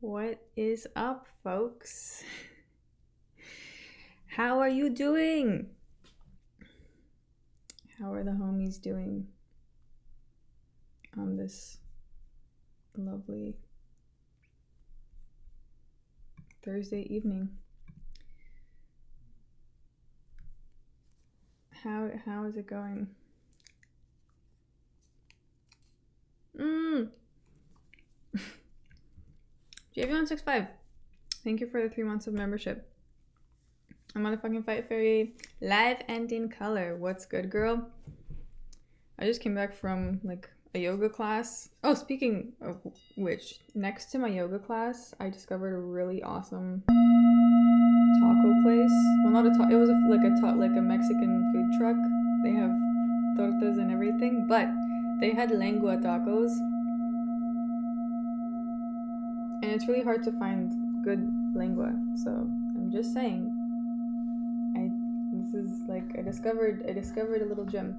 What is up, folks? How are you doing? How are the homies doing on this lovely Thursday evening? How is it going? JV165, thank you for the 3 months of membership. A motherfucking Fight Fairy live and in color. What's good, girl? I just came back from like a yoga class. Oh, speaking of which, next to my yoga class, I discovered a really awesome taco place. Well, not a taco. It was like a Mexican food truck. They have tortas and everything, but they had lengua tacos, and it's really hard to find good lengua. So I'm just saying. This is like I discovered a little gem.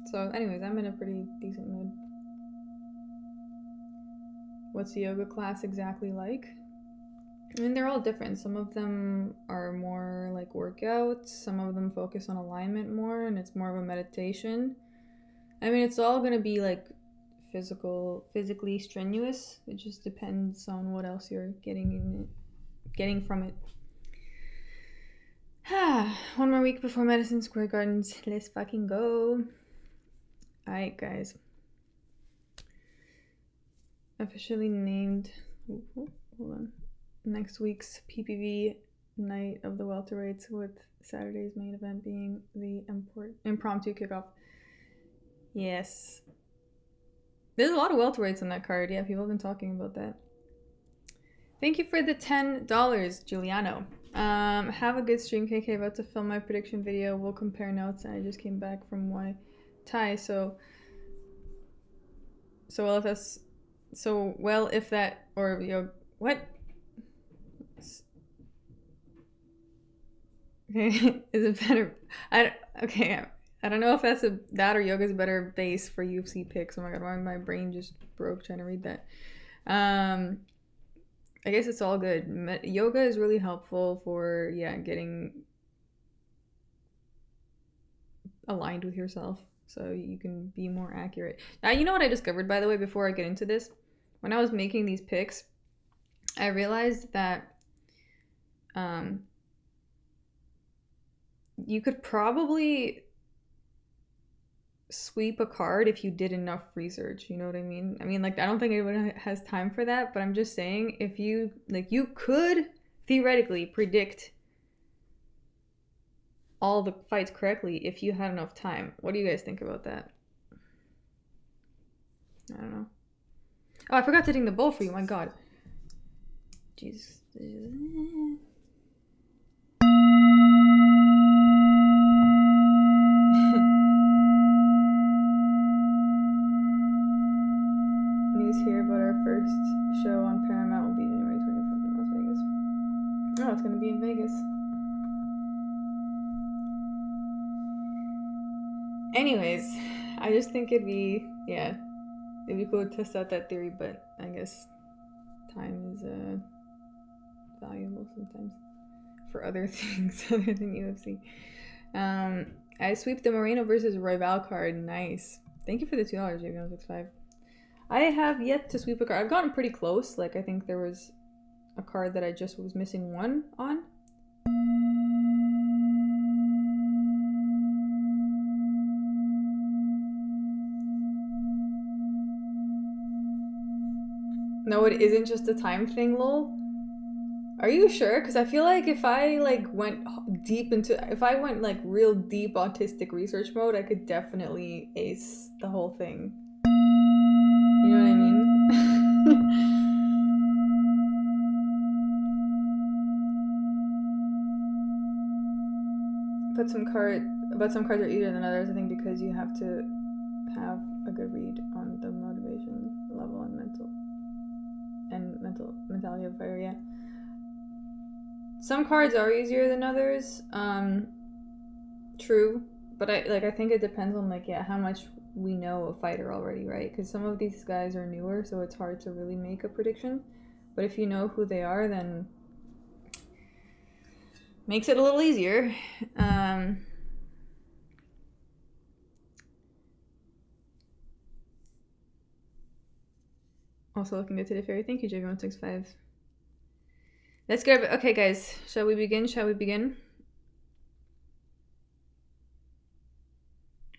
So anyways, I'm in a pretty decent mood. What's the yoga class exactly like? I mean, they're all different. Some of them are more like workouts. Some of them focus on alignment more, and it's more of a meditation. I mean, it's all gonna be like physically strenuous. It just depends on what else you're getting from it. One more week before Madison Square Gardens. Let's fucking go. Alright, guys. Officially named. Hold on. Next week's PPV night of the welterweights, with Saturday's main event being the impromptu kickoff. Yes. There's a lot of welterweights on that card. Yeah, people have been talking about that. Thank you for the $10, Giuliano. Have a good stream, KK. About to film my prediction video. We'll compare notes, and I just came back from Muay Thai, so what? Okay, is it better? I don't know if that or yoga's a better base for UFC picks. Oh my god, my brain just broke trying to read that. I guess it's all good. Yoga is really helpful for getting aligned with yourself, so you can be more accurate. Now, you know what I discovered, by the way, before I get into this? When I was making these picks, I realized that you could probably sweep a card if you did enough research. You know what I mean? I mean, like, I don't think anyone has time for that, but I'm just saying, if you could theoretically predict all the fights correctly if you had enough time. What do you guys think about that? I don't know. Oh, I forgot to ding the bowl for you. My god. Jesus. News here about our first show on Paramount will be January 24th in Las Vegas. Oh, it's gonna be in Vegas. Anyways, I just think it'd be cool to test out that theory, but I guess time is valuable sometimes for other things other than UFC. I sweep the Moreno versus Royval card. Nice. Thank you for the $2, JV165. I have yet to sweep a card. I've gotten pretty close. Like, I think there was a card that I just was missing one on. No, it isn't just a time thing, lol. Are you sure? Because I feel like if I went real deep autistic research mode, I could definitely ace the whole thing. You know what I mean? But some cards are easier than others, I think, because you have to have a good read on the motivation level and mentality of fire. Yeah. Some cards are easier than others. True, but I think it depends on how much we know a fighter already, right? Because some of these guys are newer, so it's hard to really make a prediction. But if you know who they are, then makes it a little easier. Also looking good today, Fairy. Thank you, JV165. Let's go. Okay, guys. Shall we begin?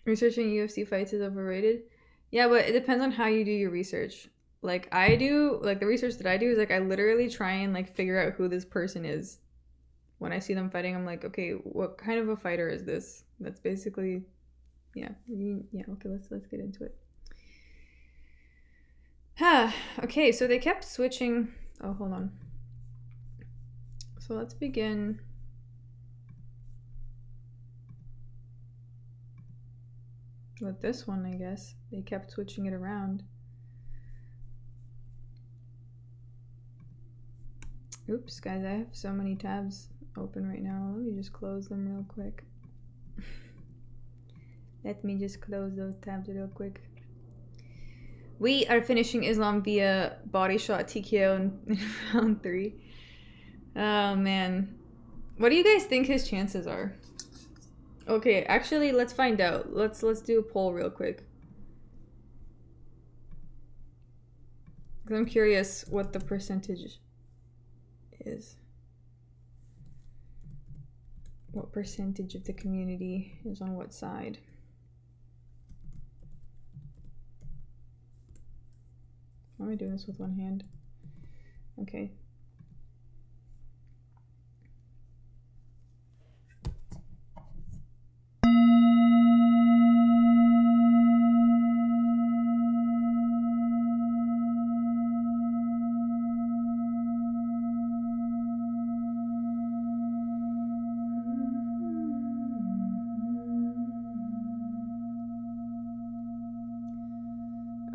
Researching UFC fights is overrated. Yeah, but it depends on how you do your research. Like I do, like the research that I do is like I literally try and like figure out who this person is. When I see them fighting, I'm like, okay, what kind of a fighter is this? That's basically, yeah. Okay, let's get into it. Okay, so they kept switching. Oh, hold on. So let's begin. With this one, I guess. They kept switching it around. Oops, guys, I have so many tabs open right now. Let me just close them real quick. Let me just close those tabs real quick. We are finishing Islam via body shot TKO in round 3. Oh, man. What do you guys think his chances are? Okay, actually, let's find out. Let's do a poll real quick. Because I'm curious what the percentage is. What percentage of the community is on what side? Why am I doing this with one hand? Okay.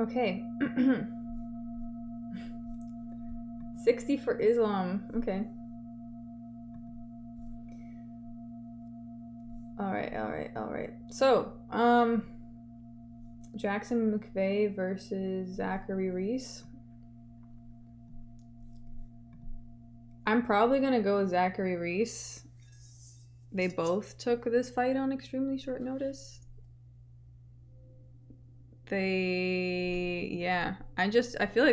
Okay. 60 for Islam. Okay. Alright. So, Jackson McVeigh versus Zachary Reese. I'm probably gonna go with Zachary Reese. They both took this fight on extremely short notice. Yeah. I feel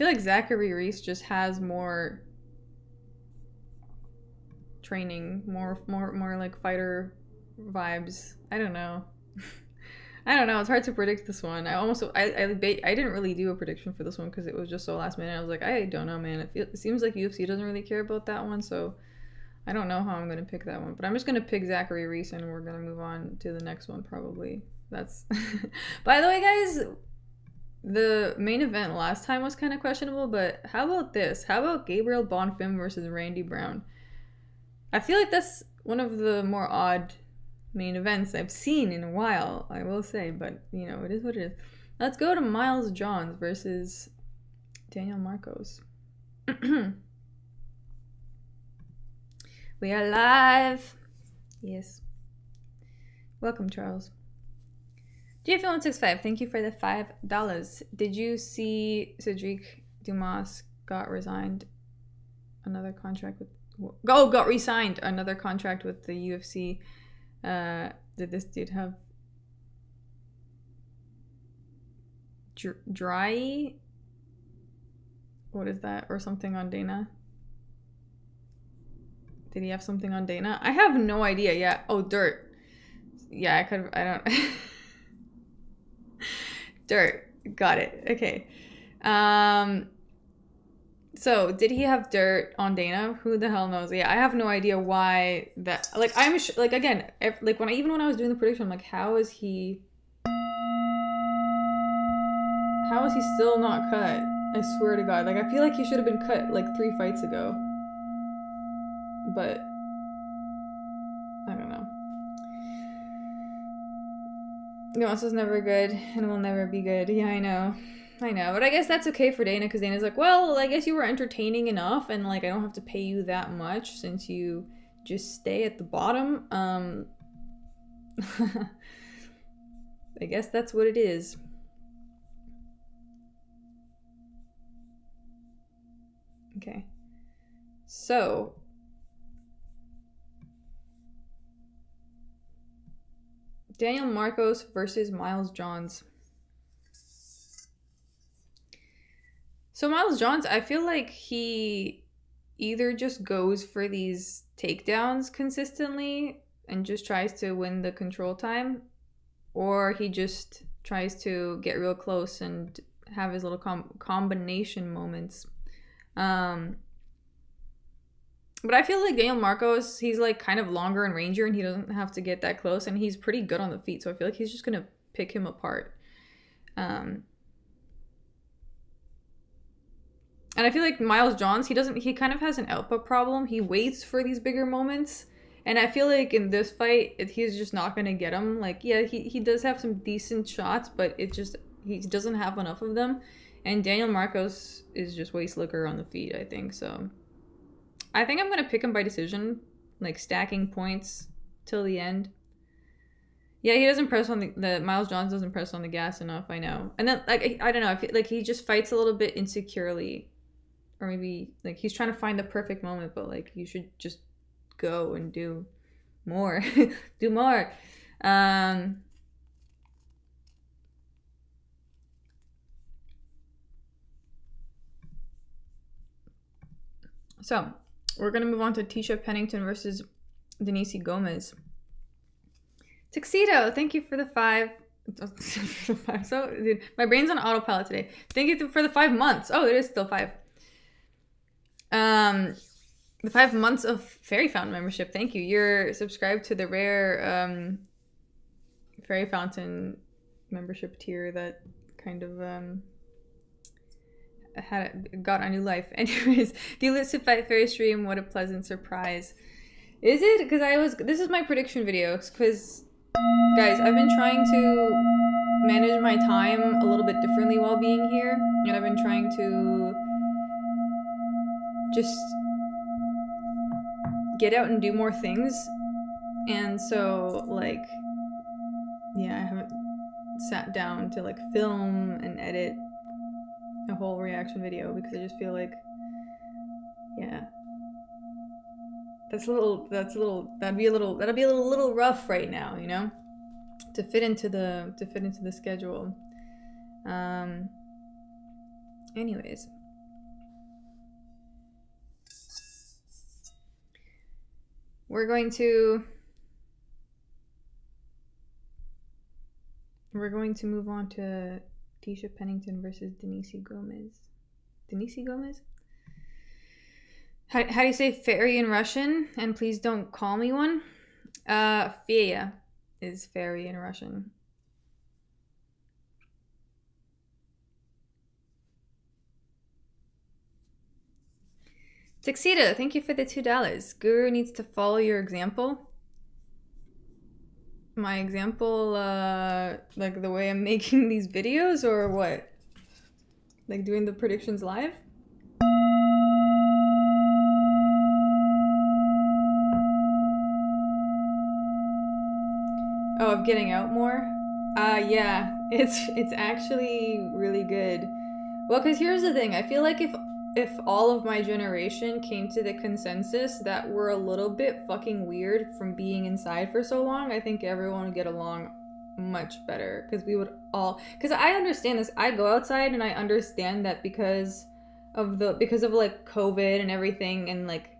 like Zachary Reese just has more training, more like fighter vibes. I don't know. It's hard to predict this one. I didn't really do a prediction for this one because it was just so last minute. I was like, I don't know, man. It seems like UFC doesn't really care about that one, so I don't know how I'm gonna pick that one. But I'm just gonna pick Zachary Reese, and we're gonna move on to the next one probably. That's. By the way, guys, the main event last time was kind of questionable, but how about this? How about Gabriel Bonfim versus Randy Brown? I feel like that's one of the more odd main events I've seen in a while, I will say, but you know, it is what it is. Let's go to Miles Johns versus Daniel Marcos. We are live. Yes. Welcome, Charles. JF165, thank you for the $5. Did you see Cedric Dumas got resigned? Another contract with... got re-signed. Another contract with the UFC. Did this dude have... Dry? What is that? Or something on Dana? Did he have something on Dana? I have no idea. Yeah. Oh, dirt. Yeah, I don't... Dirt. Got it. Okay. So did he have dirt on Dana? Who the hell knows? Yeah, I have no idea why that. Like, I'm like, again, like when I was doing the prediction, I'm like, how is he still not cut? I swear to God. Like, I feel like he should have been cut like 3 fights ago. But I don't know. Nuance was never good and will never be good. Yeah, I know. But I guess that's okay for Dana, because Dana's like, well, I guess you were entertaining enough, and like I don't have to pay you that much since you just stay at the bottom. I guess that's what it is. Okay. So Daniel Marcos versus Miles Johns. So Miles Johns, I feel like he either just goes for these takedowns consistently and just tries to win the control time, or he just tries to get real close and have his little combination moments. But I feel like Daniel Marcos, he's like kind of longer and rangier and he doesn't have to get that close, and he's pretty good on the feet, so I feel like he's just gonna pick him apart. And I feel like Miles Johns, he kind of has an output problem. He waits for these bigger moments. And I feel like in this fight, he's just not going to get him. Like, yeah, he does have some decent shots, but he doesn't have enough of them. And Daniel Marcos is just way slicker on the feet, I think. So I think I'm going to pick him by decision, like stacking points till the end. Yeah, he doesn't press on the Miles Johns doesn't press on the gas enough, I know. And then, like, I don't know, I feel like he just fights a little bit insecurely. Or maybe, like, he's trying to find the perfect moment, but, like, you should just go and do more. Do more. So, we're going to move on to Tisha Pennington versus Denise Gomez. Tuxedo, thank you for the 5. So, dude, my brain's on autopilot today. Thank you for the 5 months. Oh, it is still 5. The 5 months of Fairy Fountain membership. Thank you. You're subscribed to the rare Fairy Fountain membership tier that kind of got a new life. Anyways, the elusive fight fairy stream. What a pleasant surprise. Is it? Because this is my prediction video. Because guys, I've been trying to manage my time a little bit differently while being here, and I've been trying to just get out and do more things. And so, like, yeah, I haven't sat down to like film and edit a whole reaction video because I just feel like, yeah, that'd be a little rough right now, you know, to fit into the schedule. Anyways, we're going to move on to Tisha Pennington versus Denise Gomez. Denise Gomez? How do you say fairy in Russian? And please don't call me one. Feya is fairy in Russian. Tuxedo, thank you for the $2. Guru needs to follow your example. My example, like the way I'm making these videos, or what? Like doing the predictions live? Oh, of getting out more? Yeah, it's actually really good. Well, because here's the thing. I feel like if all of my generation came to the consensus that we're a little bit fucking weird from being inside for so long, I think everyone would get along much better. Because we would all... Because I understand this. I go outside and I understand that because of like COVID and everything, and like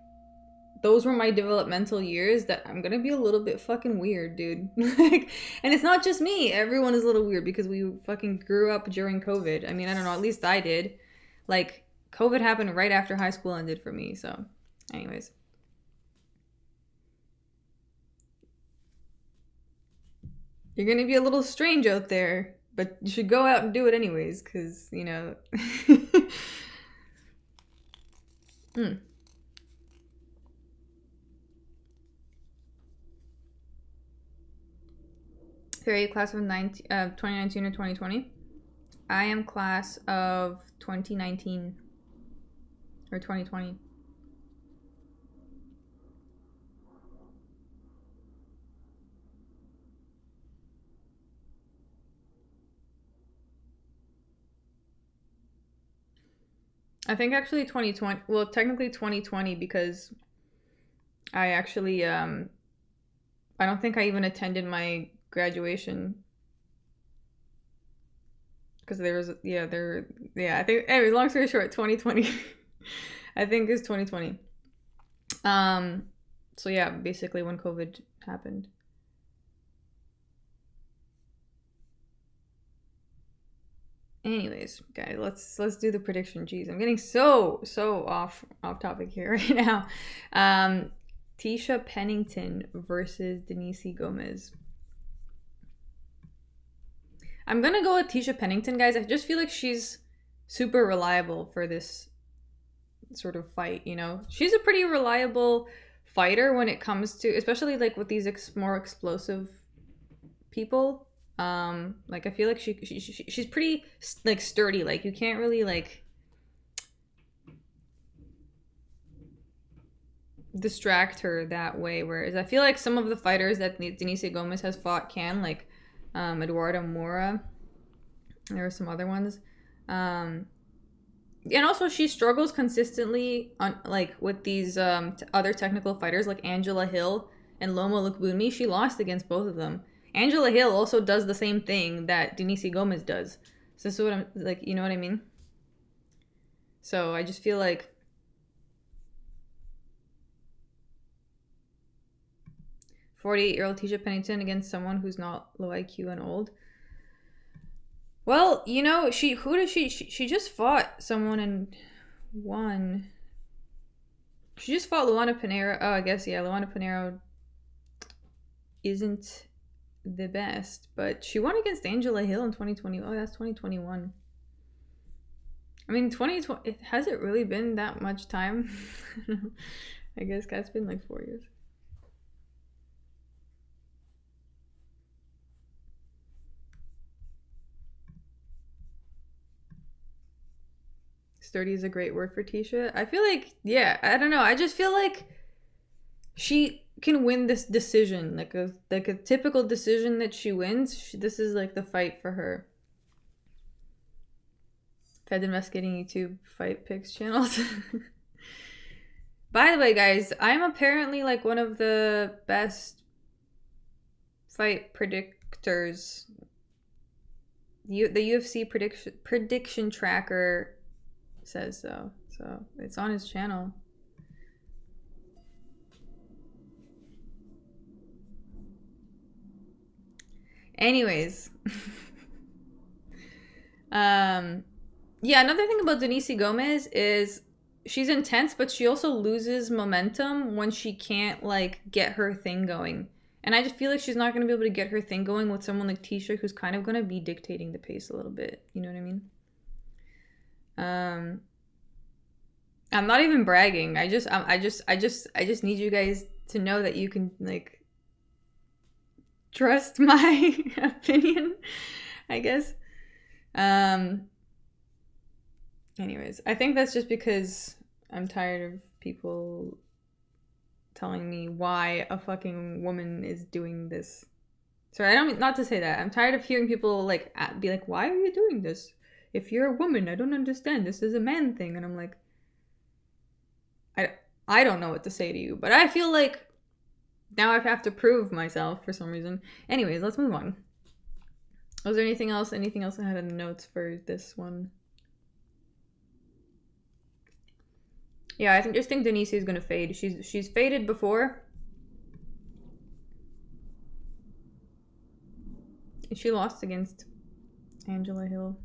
those were my developmental years, that I'm gonna be a little bit fucking weird, dude. Like, and it's not just me. Everyone is a little weird because we fucking grew up during COVID. I mean, I don't know. At least I did. Like, COVID happened right after high school ended for me, so anyways. You're gonna be a little strange out there, but you should go out and do it anyways, because, you know... Fairy class of 2019 or 2020? I am class of 2019 or 2020. I think actually 2020. Well, technically 2020 because I actually I don't think I even attended my graduation because there was I think anyways, long story short, 2020. I think it's 2020. So yeah, basically when COVID happened. Anyways, guys, let's do the prediction. Jeez, I'm getting so off topic here right now. Tisha Pennington versus Denise Gomez. I'm gonna go with Tisha Pennington, guys. I just feel like she's super reliable for this sort of fight. You know, she's a pretty reliable fighter when it comes to, especially like with these more explosive people. Like I feel like she's pretty like sturdy. Like you can't really like distract her that way. Whereas I feel like some of the fighters that Denise Gomez has fought can, like Eduardo Mora. There are some other ones. And also she struggles consistently on like with these other technical fighters like Angela Hill and Loma Lookboonmee. She lost against both of them. Angela Hill also does the same thing that Denise Gomez does. So this is what I'm like, you know what I mean? So I just feel like 48-year-old Tisha Pennington against someone who's not low IQ and old. Well, you know, she just fought someone and won. She just fought Luana Pinheiro. Oh, I guess, yeah, Luana Pinheiro isn't the best, but she won against Angela Hill in 2020. Oh, that's 2021. I mean, 2020, has it really been that much time? I guess it's been like 4 years. Sturdy is a great word for Tisha. I feel like, yeah, I don't know. I just feel like she can win this decision, like a typical decision that she wins. This is like the fight for her. Fed investigating YouTube fight picks channels. By the way, guys, I'm apparently like one of the best fight predictors. The UFC prediction tracker says so. So it's on his channel. Anyways. Yeah, another thing about Denise Gomez is she's intense, but she also loses momentum when she can't like get her thing going. And I just feel like she's not going to be able to get her thing going with someone like Tisha, who's kind of going to be dictating the pace a little bit. You know what I mean? I'm not even bragging. I just need you guys to know that you can like trust my opinion, I guess. Anyways, I think that's just because I'm tired of people telling me why a fucking woman is doing this. Sorry, I don't mean, not to say that. I'm tired of hearing people like be like, "Why are you doing this? If you're a woman, I don't understand. This is a man thing." And I'm like, I don't know what to say to you, but I feel like now I have to prove myself for some reason. Anyways, let's move on. Was there anything else? Anything else I had in the notes for this one? Yeah, I just think Denise is gonna fade. She's faded before. She lost against Angela Hill.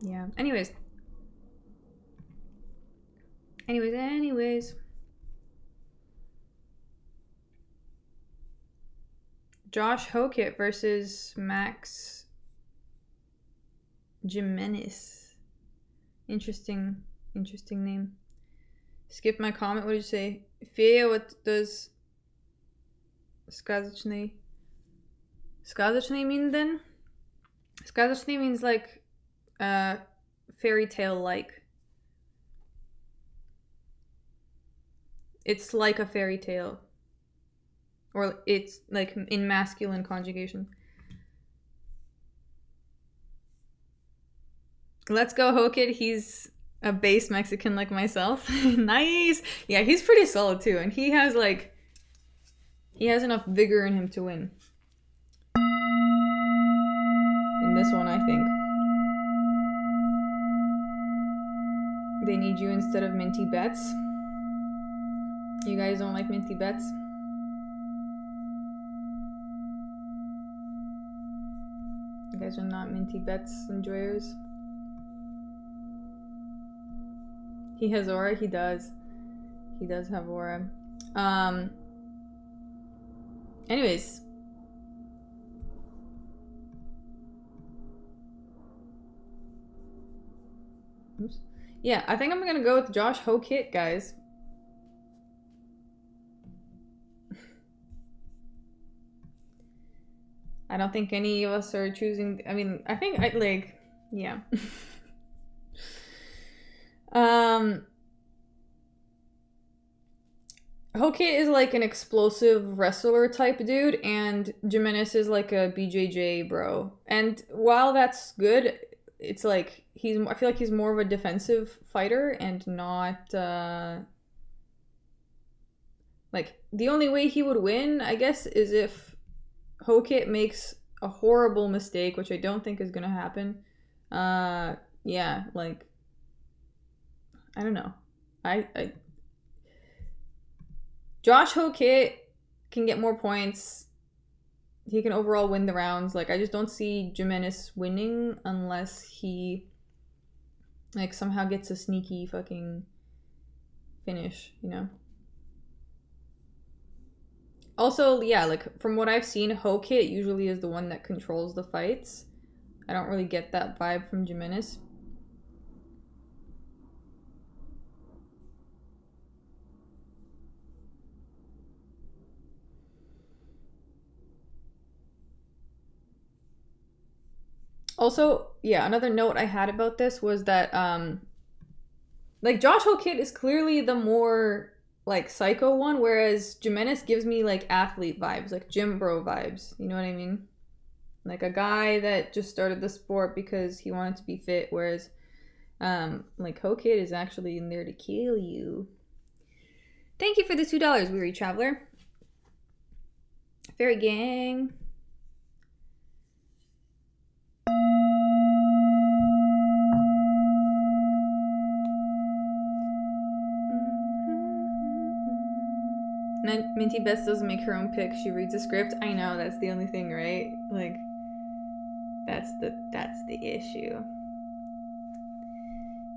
Yeah. Anyways. Josh Hokett versus Max Jimenez. Interesting name. Skip my comment. What did you say? Fia, what does сказочный mean then? Сказочный means like fairy tale like. It's like a fairy tale. Or it's like in masculine conjugation. Let's go, Hokid. He's a base Mexican like myself. Nice. Yeah, he's pretty solid too, and he has enough vigor in him to win. In this one, I think. They need you instead of minty bets. You guys don't like minty bets? You guys are not minty bets enjoyers? He has aura? He does. He does have aura. Anyways. Oops. Yeah, I think I'm gonna go with Josh Hokit, guys. I don't think any of us are choosing. I mean, I think yeah. Hokit is like an explosive wrestler type dude, and Jimenez is like a BJJ bro. And while that's good, it's like I feel like he's more of a defensive fighter and not like the only way he would win, I guess, is if Hokit makes a horrible mistake, which I don't think is gonna happen. Yeah, like I don't know. Josh Hokit can get more points. He can overall win the rounds. Like I just don't see Jimenez winning unless he like somehow gets a sneaky fucking finish, you know? Also, yeah, like from what I've seen, Hokit usually is the one that controls the fights. I don't really get that vibe from Jimenez. Also, yeah, another note I had about this was that like Josh Hokit is clearly the more like psycho one, whereas Jimenez gives me like athlete vibes, like gym bro vibes. You know what I mean? Like a guy that just started the sport because he wanted to be fit, whereas like Hokit is actually in there to kill you. Thank you for the $2, Weary Traveler. Fairy Gang. Minty Best doesn't make her own pick. She reads a script. I know, that's the only thing, right? Like, that's the issue.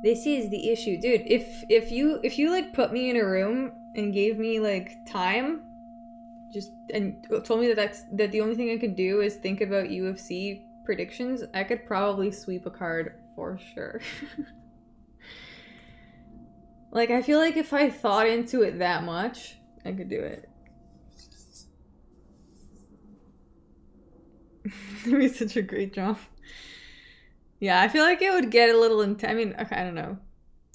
This is the issue, dude. If you like put me in a room and gave me like time, and told me that the only thing I could do is think about UFC predictions, I could probably sweep a card for sure. Like I feel like if I thought into it that much, I could do it. It'd be such a great job. Yeah, I feel like it would get a little intense. I mean, okay, I don't know.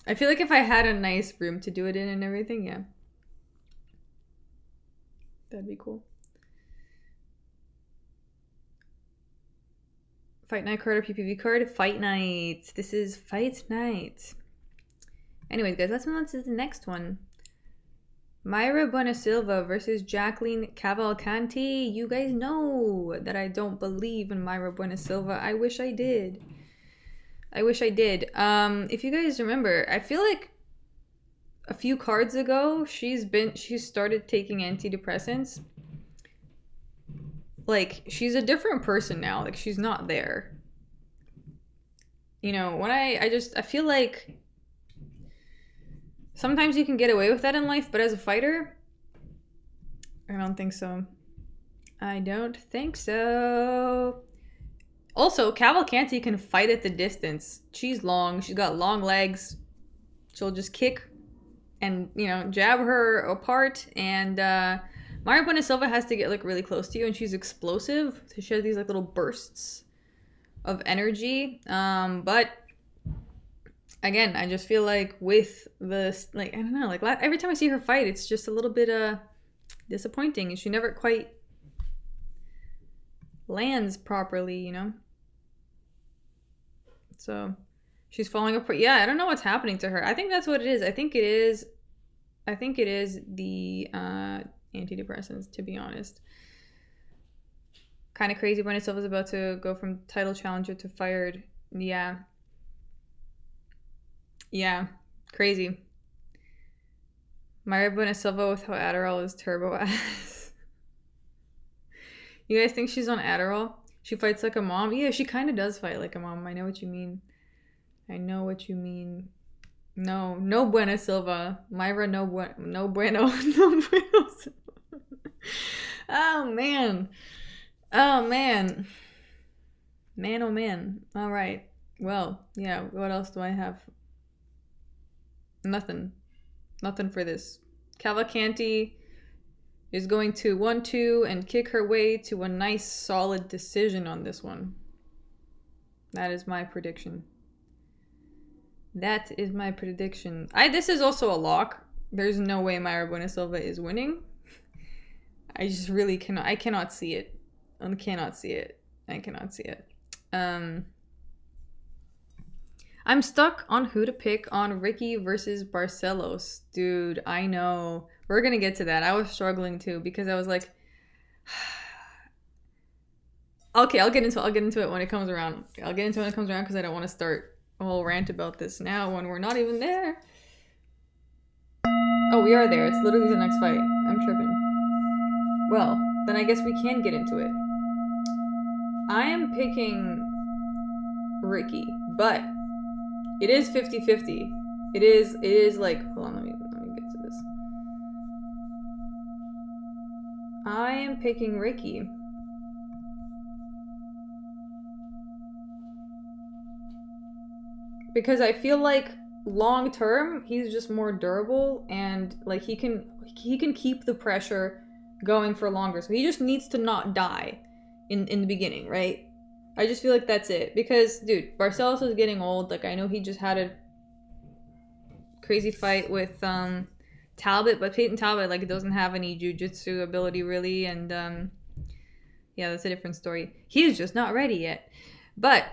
I feel like if I had a nice room to do it in and everything, yeah. That'd be cool. Fight night card or PPV card? Fight night. This is fight night. Anyways, guys, let's move on to the next one. Mayra Buenasilva versus Jacqueline Cavalcanti. You guys know that I don't believe in Mayra Buenasilva. I wish I did. If you guys remember, I feel like a few cards ago, she started taking antidepressants. Like, she's a different person now. Like, she's not there. You know, when I feel like sometimes you can get away with that in life, but as a fighter, I don't think so. I don't think so. Also, Cavalcanti can fight at the distance. She's long. She's got long legs. She'll just kick and, you know, jab her apart. And Mayra Buenasilva has to get, like, really close to you, and she's explosive. So she has these, like, little bursts of energy. But again, I just feel like with this, like, I don't know, like every time I see her fight, it's just a little bit disappointing, and she never quite lands properly, you know? So She's falling apart. Yeah, I don't know what's happening to her. I think that's what it is. I think it is the antidepressants, to be honest. Kind of crazy when Silva's about to go from title challenger to fired. Yeah. Yeah. Crazy. Mayra Bueno Silva without Adderall is turbo ass. You guys think she's on Adderall? She fights like a mom? Yeah, she kind of does fight like a mom. I know what you mean. I know what you mean. No Buena Silva. Mayra, no bueno. No bueno Silva. Oh, man. Oh, man. Man, oh, man. All right. Well, yeah, what else do I have? Nothing for this. Cavalcanti is going to 1-2 and kick her way to a nice solid decision on this one. That is my prediction. This is also a lock. There's no way Mayra Bueno Silva is winning. I just really cannot. I cannot see it. I cannot see it. I'm stuck on who to pick on Ricky versus Barcelos. Dude, I know. We're going to get to that. I was struggling too because I was like, okay, I'll get into it when it comes around. Because I don't want to start a whole rant about this now when we're not even there. Oh, we are there. It's literally the next fight. I'm tripping. Well, then I guess we can get into it. I am picking Ricky, but it is 50-50. It is like, hold on, let me get to this. I am picking Ricky. Because I feel like long term, he's just more durable and like he can keep the pressure going for longer. So he just needs to not die in the beginning, right? I just feel like that's it. Because, dude, Barcelos is getting old. Like, I know he just had a crazy fight with Talbot, but Peyton Talbot, like, doesn't have any jiu-jitsu ability, really. And, yeah, that's a different story. He's just not ready yet. But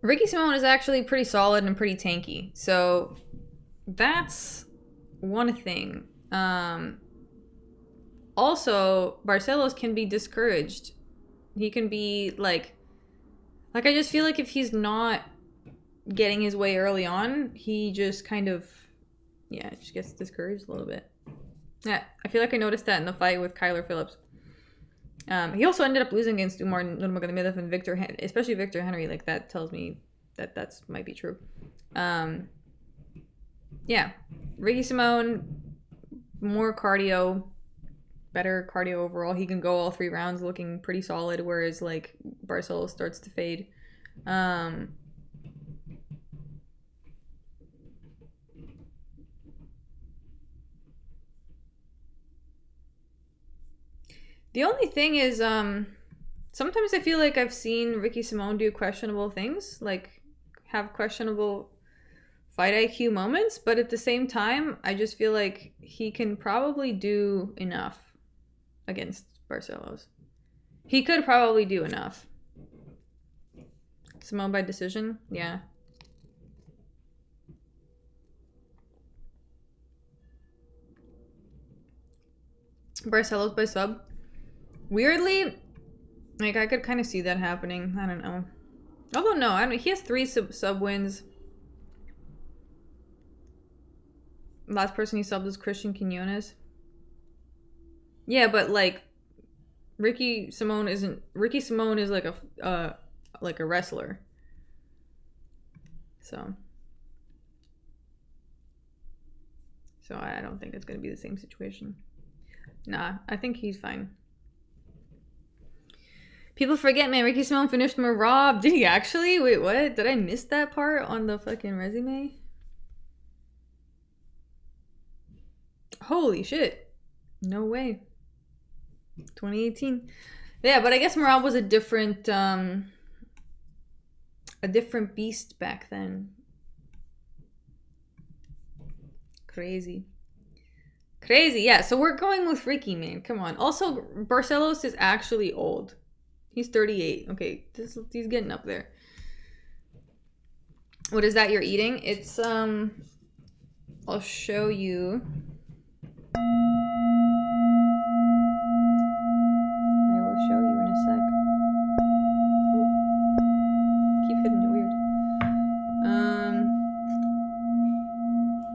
Ricky Simon is actually pretty solid and pretty tanky. So that's one thing. Also, Barcelos can be discouraged. He can be like I just feel like if he's not getting his way early on, he just kind of, just gets discouraged a little bit. Yeah, I feel like I noticed that in the fight with Kyler Phillips. He also ended up losing against Umar Nurmagomedov and especially Victor Henry. Like, that tells me that might be true. Yeah, Ricky Simone, more cardio, better cardio overall. He can go all 3 rounds looking pretty solid, whereas like Barcelos starts to fade. The only thing is, sometimes I feel like I've seen Ricky Simone do questionable things, like have questionable fight IQ moments, but at the same time, I just feel like he can probably do enough against Barcelos. He could probably do enough. Simone by decision? Yeah. Barcelos by sub? Weirdly, like, I could kind of see that happening. I don't know. Although, no, I mean, he has 3 sub wins. Last person he subbed was Christian Quinones. Yeah, but like Ricky Simone is like a wrestler. So I don't think it's gonna be the same situation. Nah, I think he's fine. People forget, man, Ricky Simone finished Marab. Did he actually? Wait, what? Did I miss that part on the fucking resume? Holy shit. No way. 2018. Yeah, but I guess Marab was a different beast back then. Crazy. Yeah, so we're going with Ricky, man. Come on. Also, Barcelos is actually old. He's 38. Okay, he's getting up there. What is that you're eating? It's, I'll show you. I will show you in a sec. Oh, keep hitting it weird.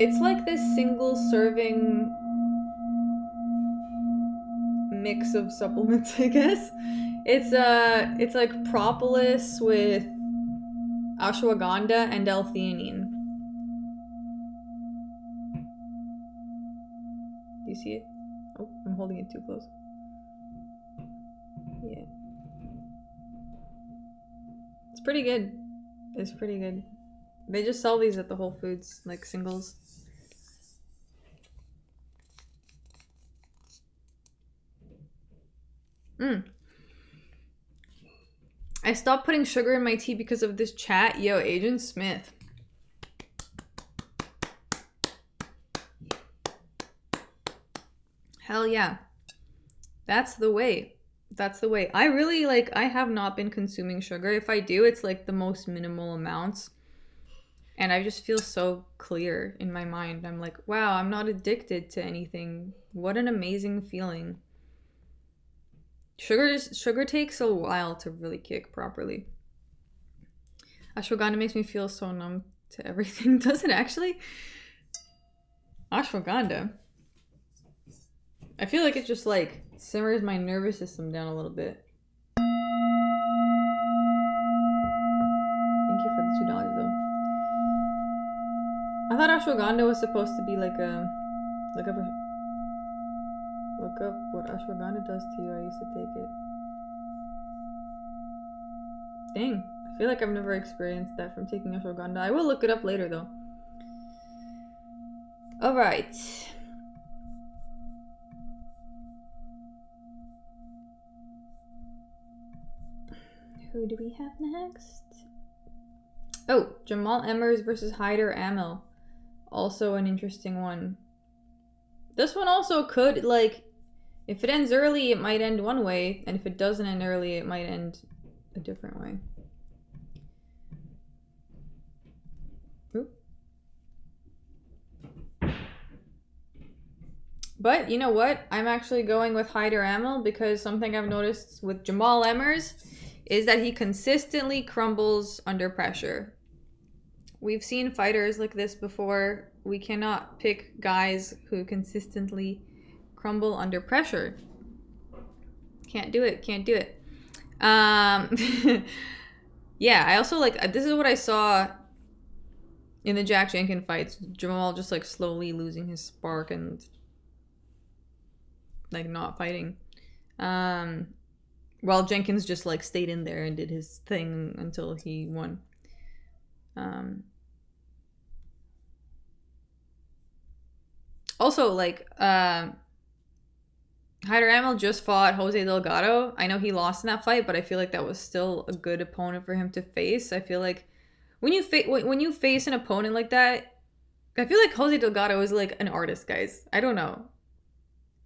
It's like this single serving mix of supplements, I guess. It's like propolis with ashwagandha and L-theanine. Do you see it? Oh, I'm holding it too close. Yeah. It's pretty good. It's pretty good. They just sell these at the Whole Foods, like singles. I stopped putting sugar in my tea because of this chat. Yo, Agent Smith. Hell yeah. That's the way. That's the way. I really, like, I have not been consuming sugar. If I do, it's like the most minimal amounts. And I just feel so clear in my mind. I'm like, wow, I'm not addicted to anything. What an amazing feeling. Sugar takes a while to really kick properly. Ashwagandha makes me feel so numb to everything. Does it actually? Ashwagandha. I feel like it just like simmers my nervous system down a little bit. Thank you for the $2 though. I thought ashwagandha was supposed to be like a look up what ashwagandha does to you. I used to take it. Dang, I feel like I've never experienced that from taking ashwagandha. I will look it up later though. All right. Who do we have next? Oh, Jamal Emmers versus Hyder Amel. Also an interesting one. This one also could, like, if it ends early, it might end one way, and if it doesn't end early, it might end a different way. Oop. But you know what? I'm actually going with Hyder Amel because something I've noticed with Jamal Emmers is that he consistently crumbles under pressure. We've seen fighters like this before. We cannot pick guys who consistently crumble under pressure. Can't do it. Can't do it. Yeah, I also like, this is what I saw in the Jack Jenkins fights. Jamal just like slowly losing his spark and like not fighting. While Jenkins just like stayed in there and did his thing until he won. Also, like, Hyder Amel just fought Jose Delgado. I know he lost in that fight, but I feel like that was still a good opponent for him to face. I feel like when you face an opponent like that, I feel like Jose Delgado is like an artist, guys. I don't know.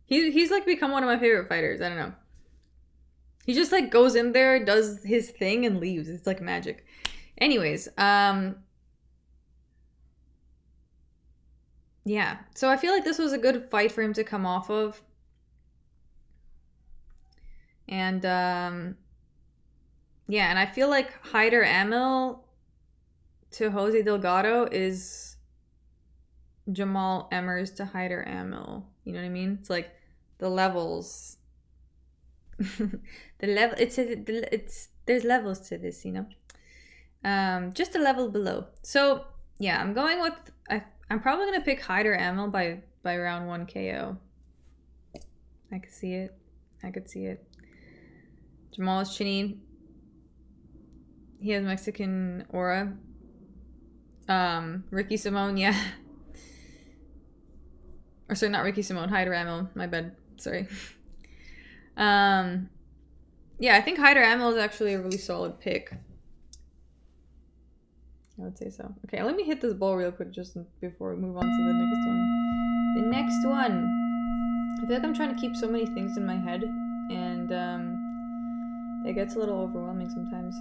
He's like become one of my favorite fighters. I don't know. He just like goes in there, does his thing, and leaves. It's like magic. Anyways, yeah. So I feel like this was a good fight for him to come off of. And yeah, and I feel like Hyder Amel to Jose Delgado is Jamal Emmers to Hyder Amel. You know what I mean? It's like the levels. There's levels to this, you know. Just a level below. So yeah, I'm going with I'm probably gonna pick Hyder Amel by round 1 KO. I could see it. I could see it. Jamal is chinny. He has Mexican aura. Ricky Simone, yeah. Or sorry, not Ricky Simone, Hyder Amel. My bad. Sorry. Yeah, I think Hyder Amel is actually a really solid pick. I would say so. Okay, let me hit this bowl real quick just before we move on to the next one. The next one. I feel like I'm trying to keep so many things in my head, and it gets a little overwhelming sometimes.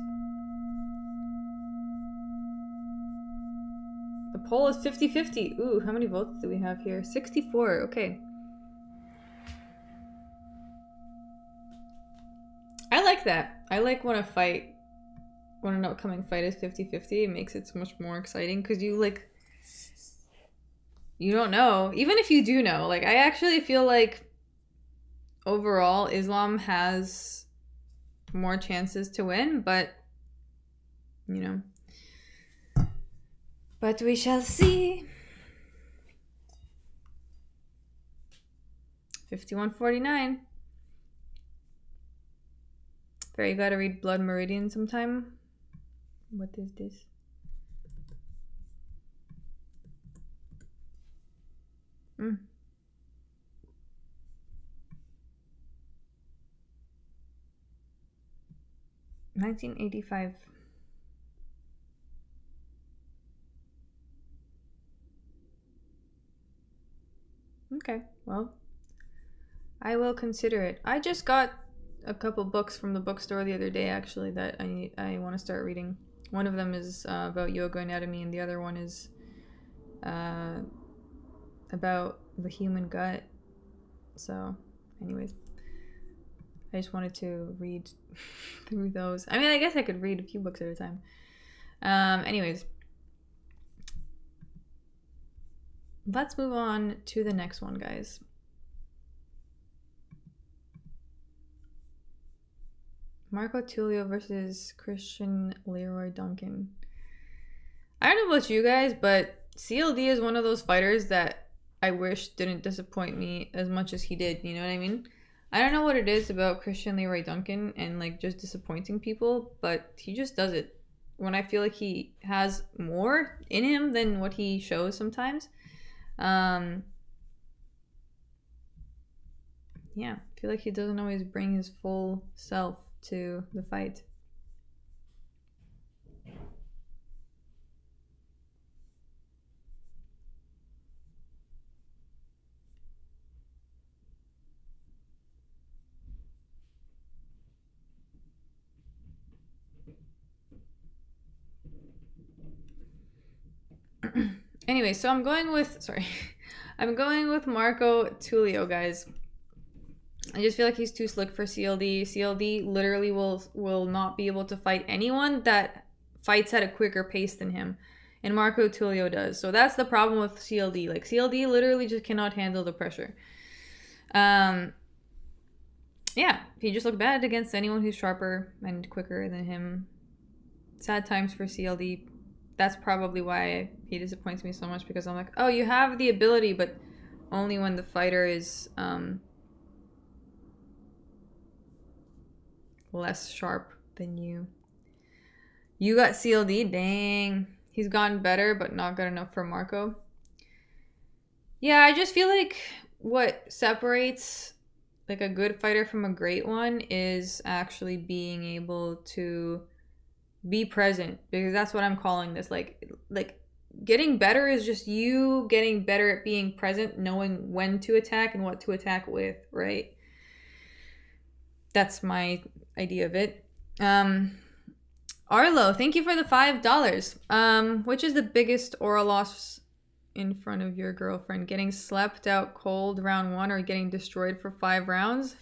The poll is 50-50. Ooh, how many votes do we have here? 64. Okay. I like that. I like when an upcoming fight is 50-50. It makes it so much more exciting because you don't know. Even if you do know, like, I actually feel like overall Islam has more chances to win, but you know. But we shall see. 51-49. Fair, you gotta read Blood Meridian sometime. What is this? Mm. $19.85. Okay, well, I will consider it. I just got a couple books from the bookstore the other day, actually, that I want to start reading. One of them is about yoga anatomy, and the other one is about the human gut. So, anyways, I just wanted to read through those. I mean, I guess I could read a few books at a time. Anyways, let's move on to the next one, guys. Marco Tulio versus Christian Leroy Duncan. I don't know about you guys, but CLD is one of those fighters that I wish didn't disappoint me as much as he did. You know what I mean? I don't know what it is about Christian Leroy Duncan and like just disappointing people, but he just does it when I feel like he has more in him than what he shows sometimes. Yeah, I feel like he doesn't always bring his full self to the fight. Anyway, so I'm going with Marco Tulio, guys. I just feel like he's too slick for CLD. CLD literally will not be able to fight anyone that fights at a quicker pace than him. And Marco Tulio does. So that's the problem with CLD. Like, CLD literally just cannot handle the pressure. Yeah, he just looked bad against anyone who's sharper and quicker than him. Sad times for CLD. That's probably why he disappoints me so much, because I'm like, oh, you have the ability, but only when the fighter is less sharp than you. You got CLD? Dang. He's gotten better, but not good enough for Marco. Yeah, I just feel like what separates like a good fighter from a great one is actually being able to be present, because that's what I'm calling this. Like getting better is just you getting better at being present, knowing when to attack and what to attack with, right? That's my idea of it. Arlo, thank you for the $5. Which is the biggest oral loss in front of your girlfriend? Getting slept out cold round 1 or getting destroyed for 5 rounds?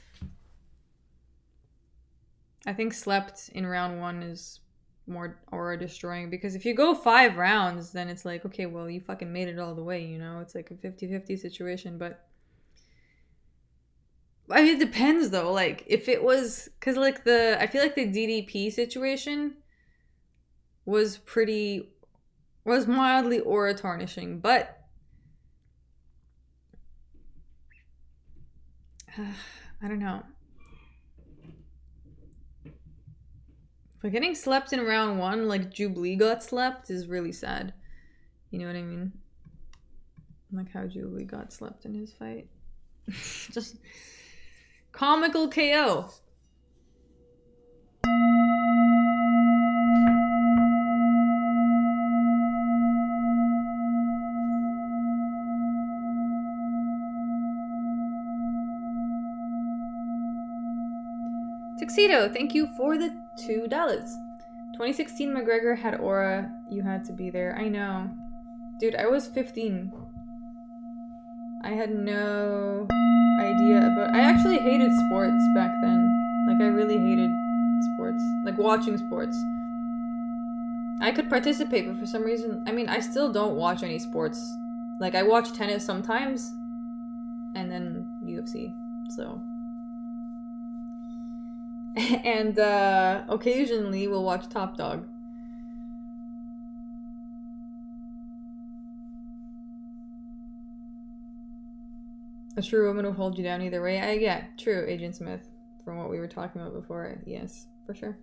I think slept in round 1 is more aura destroying, because if you go 5 rounds, then it's like, okay, well, you fucking made it all the way, you know? It's like a 50-50 situation, but I mean, it depends though. Like, if it was, because like I feel like the DDP situation was mildly aura tarnishing, but I don't know. But getting slept in round 1, like Jubilee got slept, is really sad. You know what I mean? Like how Jubilee got slept in his fight. Just comical KO. Tuxedo, thank you for the $2. 2016 McGregor had aura. You had to be there. I know. Dude, I was 15. I had no idea about... I actually hated sports back then. Like, I really hated sports. Like, watching sports. I could participate, but for some reason... I mean, I still don't watch any sports. Like, I watch tennis sometimes. And then UFC. So... and, occasionally we'll watch Top Dog. A true woman will hold you down either way. Yeah, true, Agent Smith. From what we were talking about before. Yes, for sure.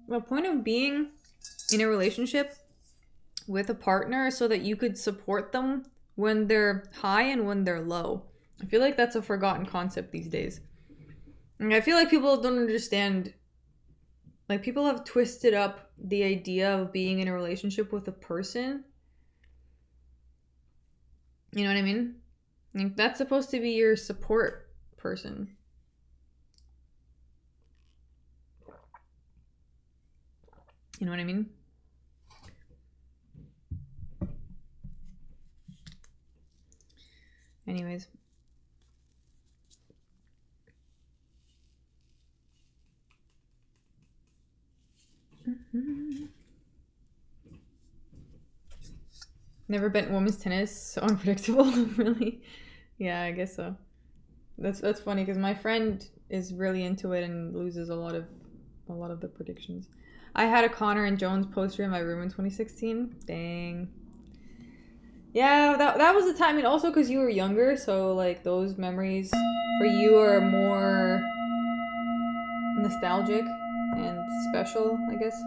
The point of being in a relationship with a partner so that you could support them when they're high and when they're low. I feel like that's a forgotten concept these days. And I feel like people don't understand. Like, people have twisted up the idea of being in a relationship with a person. You know what I mean? Like, that's supposed to be your support person. You know what I mean? Anyways. Never bet women's tennis. So unpredictable. Really? Yeah, I guess so. That's funny because my friend is really into it and loses a lot of the predictions. I had a Connor and Jones poster in my room in 2016. Dang. Yeah, that was the time, and also because you were younger, so like those memories for you are more nostalgic and special, I guess.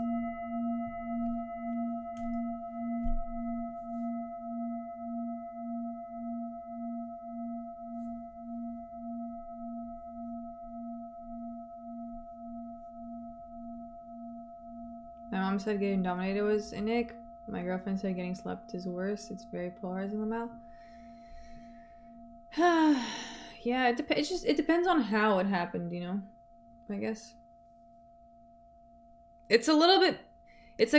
My mom said getting dominated was an ick. My girlfriend said getting slept is worse. It's very polarizing, Lamau. Yeah, it depends on how it happened, you know? I guess. It's a little bit it's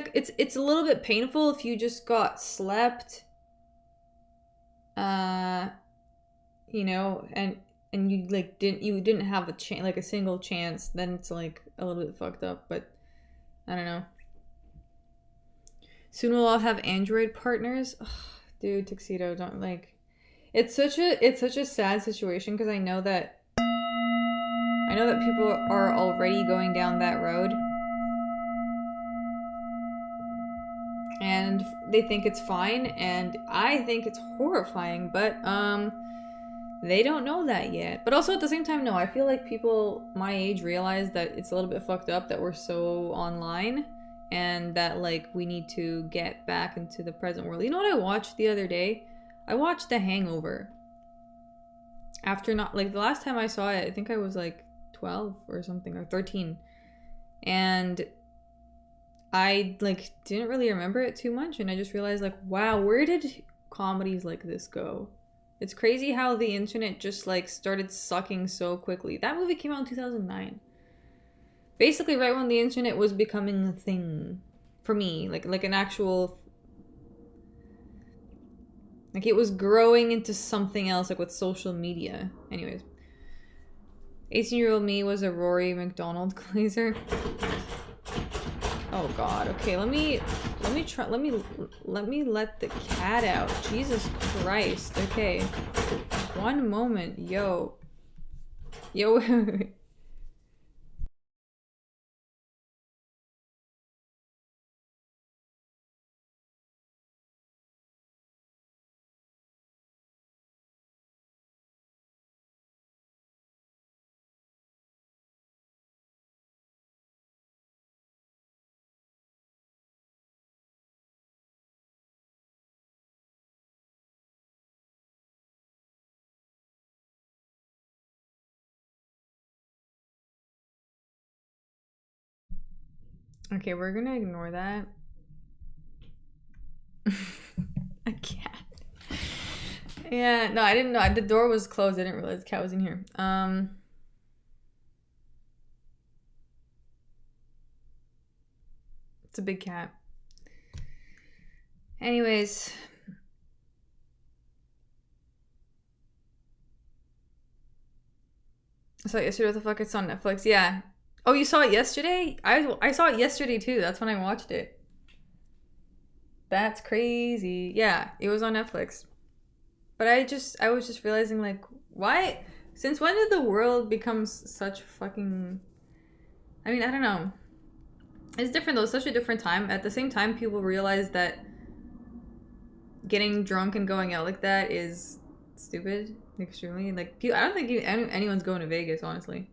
a little bit painful if you just got slept. You know, and you like didn't have a chance, like a single chance, then it's like a little bit fucked up, but I don't know. Soon we'll all have Android partners. Ugh, dude, Tuxedo, don't like. It's such a sad situation because I know that people are already going down that road, and they think it's fine, and I think it's horrifying. But they don't know that yet. But also at the same time, no, I feel like people my age realize that it's a little bit fucked up that we're so online. And that, like, we need to get back into the present world. You know what I watched the other day? I watched The Hangover. After not, like, the last time I saw it, I think I was, like, 12 or something, or 13. And I, like, didn't really remember it too much. And I just realized, like, wow, where did comedies like this go? It's crazy how the internet just, like, started sucking so quickly. That movie came out in 2009. Basically, right when the internet was becoming a thing for me, like an actual, like it was growing into something else, like with social media. Anyways, 18-year-old me was a Rory McDonald glazer. Oh God. Okay, let me let the cat out. Jesus Christ. Okay, one moment, yo. Okay, we're gonna ignore that. A cat. Yeah, no, I didn't know. The door was closed. I didn't realize the cat was in here. It's a big cat. Anyways. I saw it yesterday. What the fuck? It's on Netflix. Yeah. Oh, you saw it yesterday? I saw it yesterday too. That's when I watched it. That's crazy. Yeah, it was on Netflix. But I was just realizing, like, why? Since when did the world become such fucking... I mean, I don't know. It's different though. Such a different time. At the same time, people realize that getting drunk and going out like that is stupid. Extremely. Like, I don't think anyone's going to Vegas, honestly.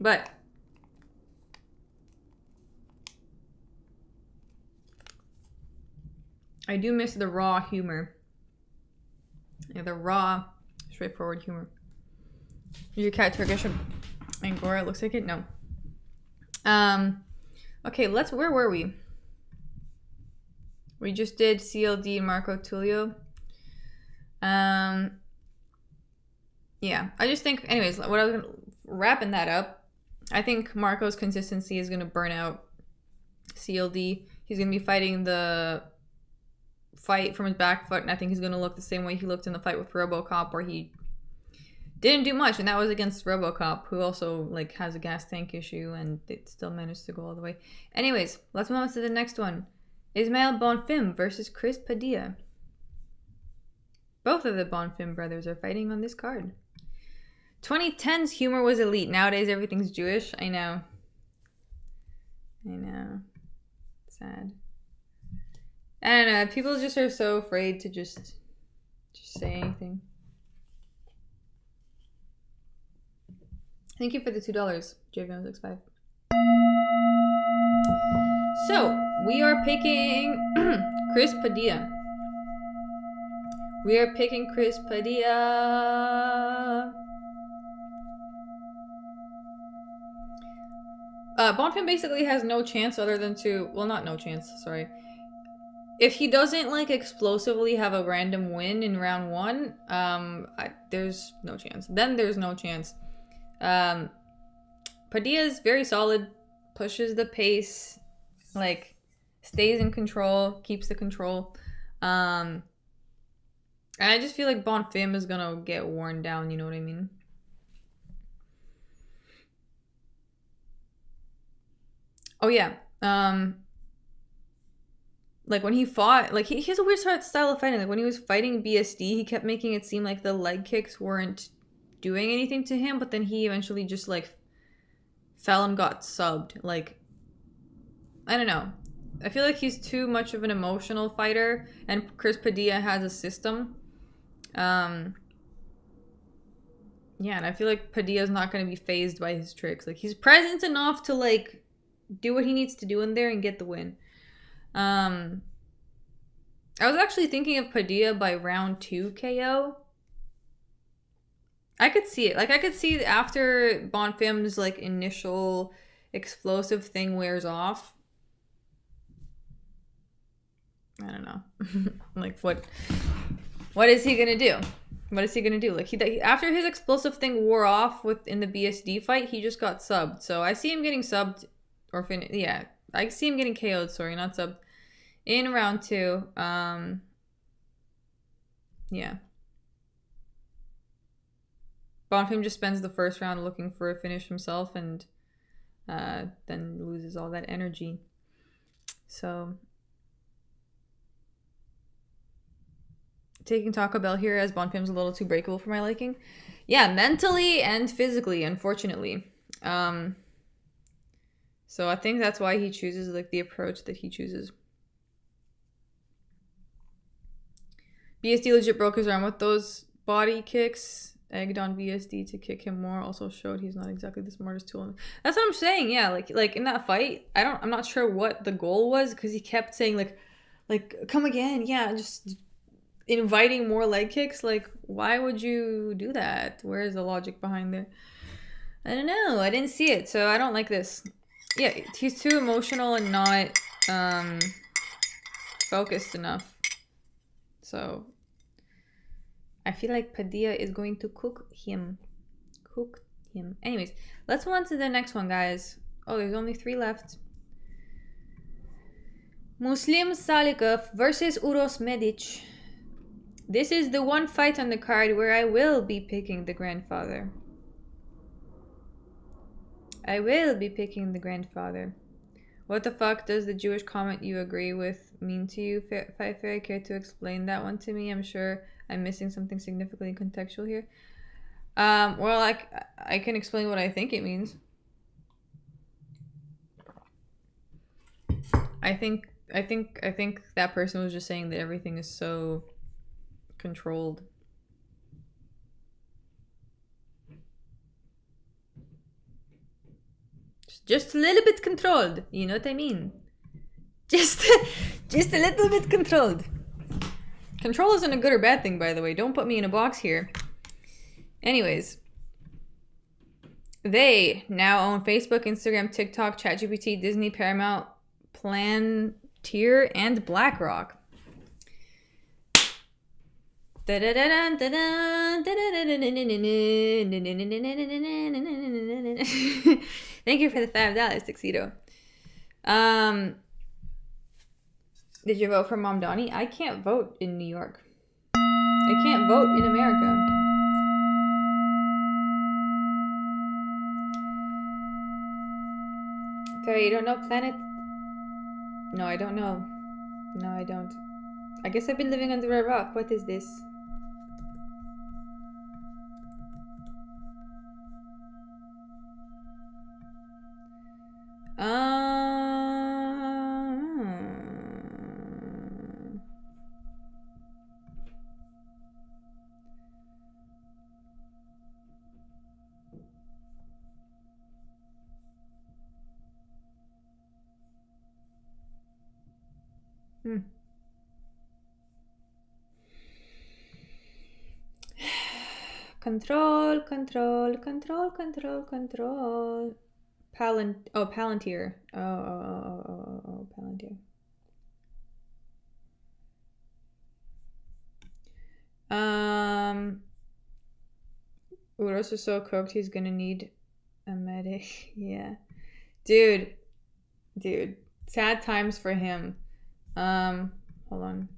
But... I do miss the raw humor. Yeah, the raw, straightforward humor. Is your cat Turkish Angora? It looks like it. No. Okay, where were we? We just did CLD and Marco Tullio. Yeah, I just think, anyways, what I was wrapping that up, I think Marco's consistency is going to burn out CLD. He's going to be fighting the fight from his back foot, and I think he's going to look the same way he looked in the fight with RoboCop, where he didn't do much, and that was against RoboCop, who also like has a gas tank issue, and it still managed to go all the way. Anyways, let's move on to the next one. Ismael Bonfim versus Chris Padilla. Both of the Bonfim brothers are fighting on this card. 2010's humor was elite. Nowadays, everything's Jewish. I know. Sad. I don't know. People just are so afraid to just say anything. Thank you for the $2, JV165. So, we are picking Chris Padilla. We are picking Chris Padilla. Bonfim basically has no chance other than to... Well, not no chance, sorry. If he doesn't, like, explosively have a random win in round 1, there's no chance. Then there's no chance. Padilla's very solid, pushes the pace, like, stays in control, keeps the control. And I just feel like Bonfim is gonna get worn down, you know what I mean? Oh, yeah. Like, when he fought, like, he has a weird style of fighting. Like, when he was fighting BSD, he kept making it seem like the leg kicks weren't doing anything to him, but then he eventually just, like, fell and got subbed. Like, I don't know. I feel like he's too much of an emotional fighter, and Chris Padilla has a system. Yeah, and I feel like Padilla's not going to be fazed by his tricks. Like, he's present enough to, like, do what he needs to do in there and get the win. I was actually thinking of Padilla by round 2 KO. I could see it. Like, I could see after Bonfim's, like, initial explosive thing wears off. I don't know. Like, what is he gonna do? What is he gonna do? Like, he after his explosive thing wore off in the BSD fight, he just got subbed. So I see him getting subbed or yeah, I see him getting KO'd. Sorry, not subbed in round 2. Yeah. Bonfim just spends the first round looking for a finish himself, and then loses all that energy. So. Taking Taco Bell here, as Bonfim's a little too breakable for my liking. Yeah, mentally and physically, unfortunately. So I think that's why he chooses, like, the approach that he chooses. BSD legit broke his arm with those body kicks. Egged on BSD to kick him more. Also showed he's not exactly the smartest tool. That's what I'm saying. Yeah, like in that fight, I'm not sure what the goal was, because he kept saying like come again. Yeah, just inviting more leg kicks. Like, why would you do that? Where is the logic behind there? I don't know. I didn't see it, so I don't like this. Yeah, he's too emotional and not focused enough. So I feel like Padilla is going to cook him. Anyways, let's move on to the next one, guys. Oh, there's only 3 left. Muslim Salikov versus Uros Medic. This is the one fight on the card where I will be picking the grandfather. I will be picking the grandfather. What the fuck does the Jewish comment you agree with mean to you? Fight Fairy, care to explain that one to me? I'm sure I'm missing something significantly contextual here. Well, I can explain what I think it means. I think that person was just saying that everything is so controlled. Just a little bit controlled, you know what I mean? Just a little bit controlled. Control isn't a good or bad thing, by the way. Don't put me in a box here. Anyways, they now own Facebook, Instagram, TikTok, ChatGPT, Disney, Paramount, Palantir, and BlackRock. Thank you for the $5, Tuxedo. Did you vote for Mom Donnie? I can't vote in New York. I can't vote in America. Sorry, you don't know Planet? No, I don't know. No, I don't. I guess I've been living under a rock. What is this? Control. Palantir. Oh, Palantir. Uros is so cooked, he's gonna need a medic. Yeah. Dude. Sad times for him. Hold on.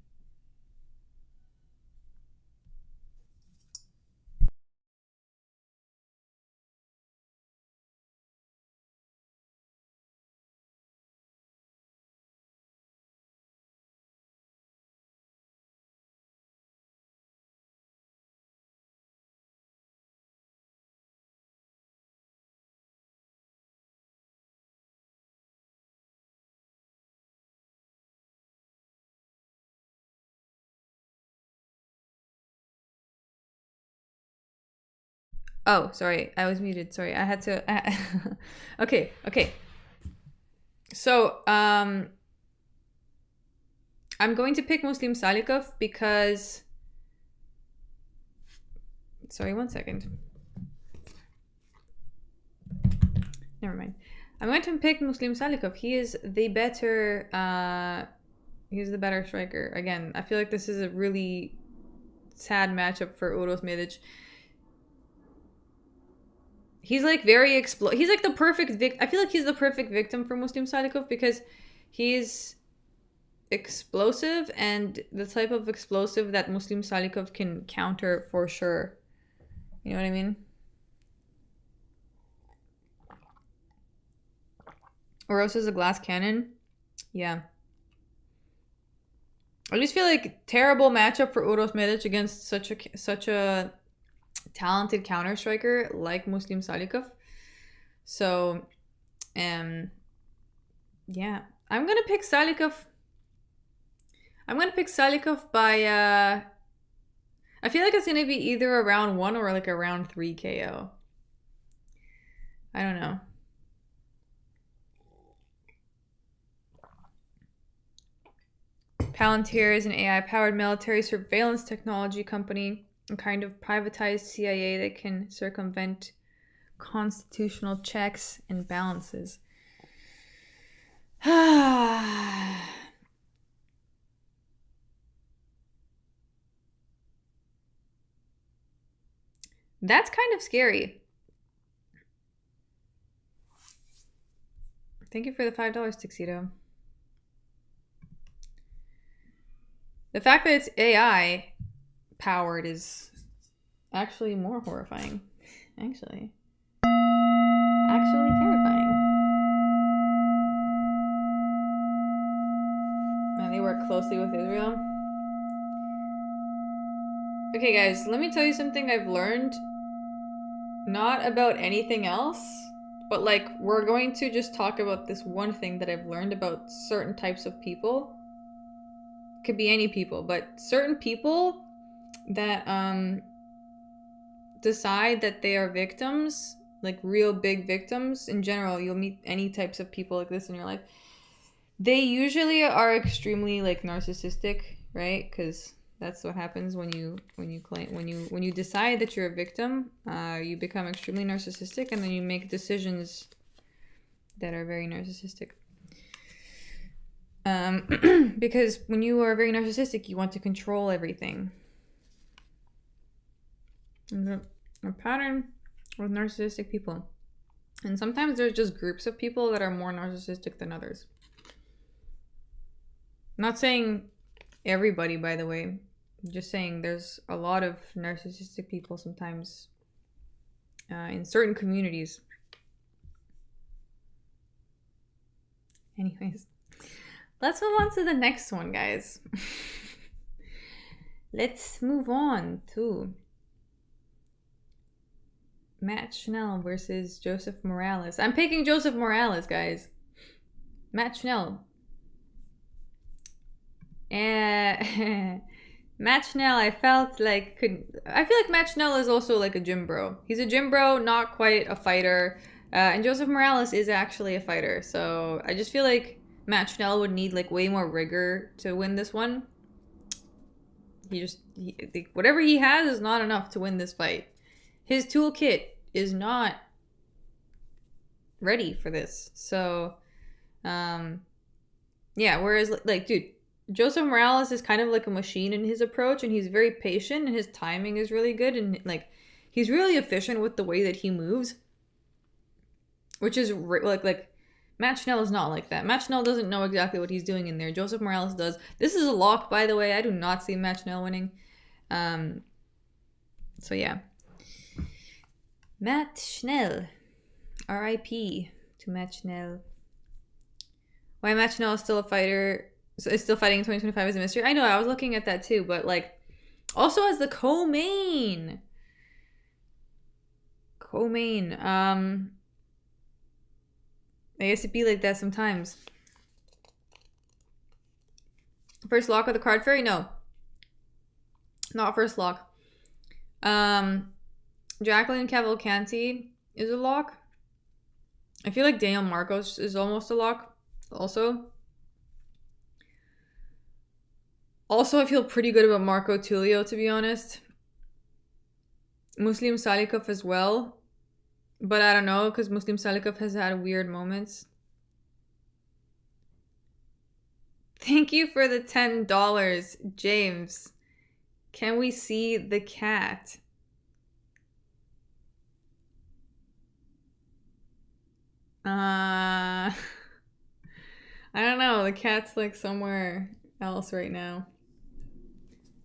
Oh, sorry. I was muted. Sorry. I had to... Okay. So, I'm going to pick Muslim Salikov because... Sorry, 1 second. Never mind. I'm going to pick Muslim Salikov. He is the better... he's the better striker. Again, I feel like this is a really sad matchup for Uros Medic. He's like very he's like the perfect I feel like he's the perfect victim for Muslim Salikov because he's explosive and the type of explosive that Muslim Salikov can counter for sure. You know what I mean? Uros is a glass cannon. Yeah. I just feel like terrible matchup for Uros Medic against such a talented counter striker like Muslim Salikov. So, yeah, I'm gonna pick Salikov. By I feel like it's gonna be either a round 1 or like a round 3 KO. I don't know. Palantir is an AI-powered military surveillance technology company, a kind of privatized CIA that can circumvent constitutional checks and balances. That's kind of scary. Thank you for the $5, Tuxedo. The fact that it's AI powered is actually more horrifying. Actually terrifying. And they work closely with Israel. Okay, guys, let me tell you something I've learned. Not about anything else, but like, we're going to just talk about this one thing that I've learned about certain types of people. Could be any people, but certain people that decide that they are victims, like real big victims. In general, you'll meet any types of people like this in your life. They usually are extremely like narcissistic, right? Because that's what happens when you decide that you're a victim. You become extremely narcissistic, and then you make decisions that are very narcissistic. Because when you are very narcissistic, you want to control everything. And a pattern with narcissistic people. And sometimes there's just groups of people that are more narcissistic than others. I'm not saying everybody, by the way. I'm just saying there's a lot of narcissistic people sometimes in certain communities. Anyways, let's move on to the next one, guys. Let's move on to Matt Schnell versus Joseph Morales. I'm picking Joseph Morales, guys. Matt Schnell. Matt Schnell, I feel like Matt Schnell is also like a gym bro. He's a gym bro, not quite a fighter. And Joseph Morales is actually a fighter. So I just feel like Matt Schnell would need like way more rigor to win this one. Whatever he has is not enough to win this fight. His toolkit is not ready for this. So, yeah, whereas, like, dude, Joseph Morales is kind of like a machine in his approach, and he's very patient, and his timing is really good, and, like, he's really efficient with the way that he moves, which is, like, Matt Schnell is not like that. Matt Schnell doesn't know exactly what he's doing in there. Joseph Morales does. This is a lock, by the way. I do not see Matt Schnell winning. So, yeah. Matt Schnell. R.I.P. to Matt Schnell. Why Matt Schnell is still a fighter, is still fighting in 2025 is a mystery. I know, I was looking at that too, but like, also as the co-main. I guess it'd be like that sometimes. First lock of the card fairy? No. Not first lock. Jacqueline Cavalcanti is a lock. I feel like Daniel Marcos is almost a lock also. Also, I feel pretty good about Marco Tulio, to be honest. Muslim Salikov as well. But I don't know, because Muslim Salikov has had weird moments. Thank you for the $10, James. Can we see the cat? I don't know. The cat's like somewhere else right now.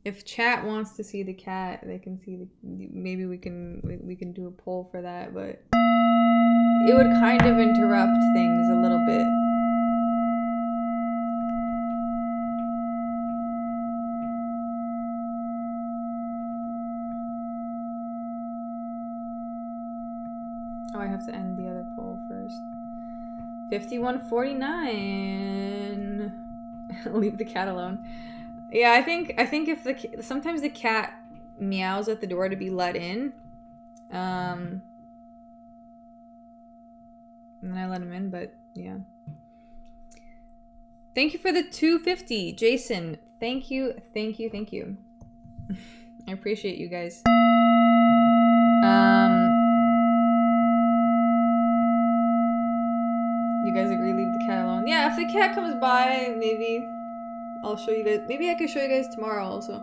If chat wants to see the cat, they can see the. Maybe we can do a poll for that, but it would kind of interrupt things a little bit. Oh, I have to end the other poll first. 5149. Leave the cat alone. Yeah, I think if sometimes the cat meows at the door to be let in, and I let him in, but yeah. Thank you for the 250, Jason. Thank you. I appreciate you guys. You guys agree, leave the cat alone. Yeah, if the cat comes by, maybe I'll show you guys. Maybe I could show you guys tomorrow also.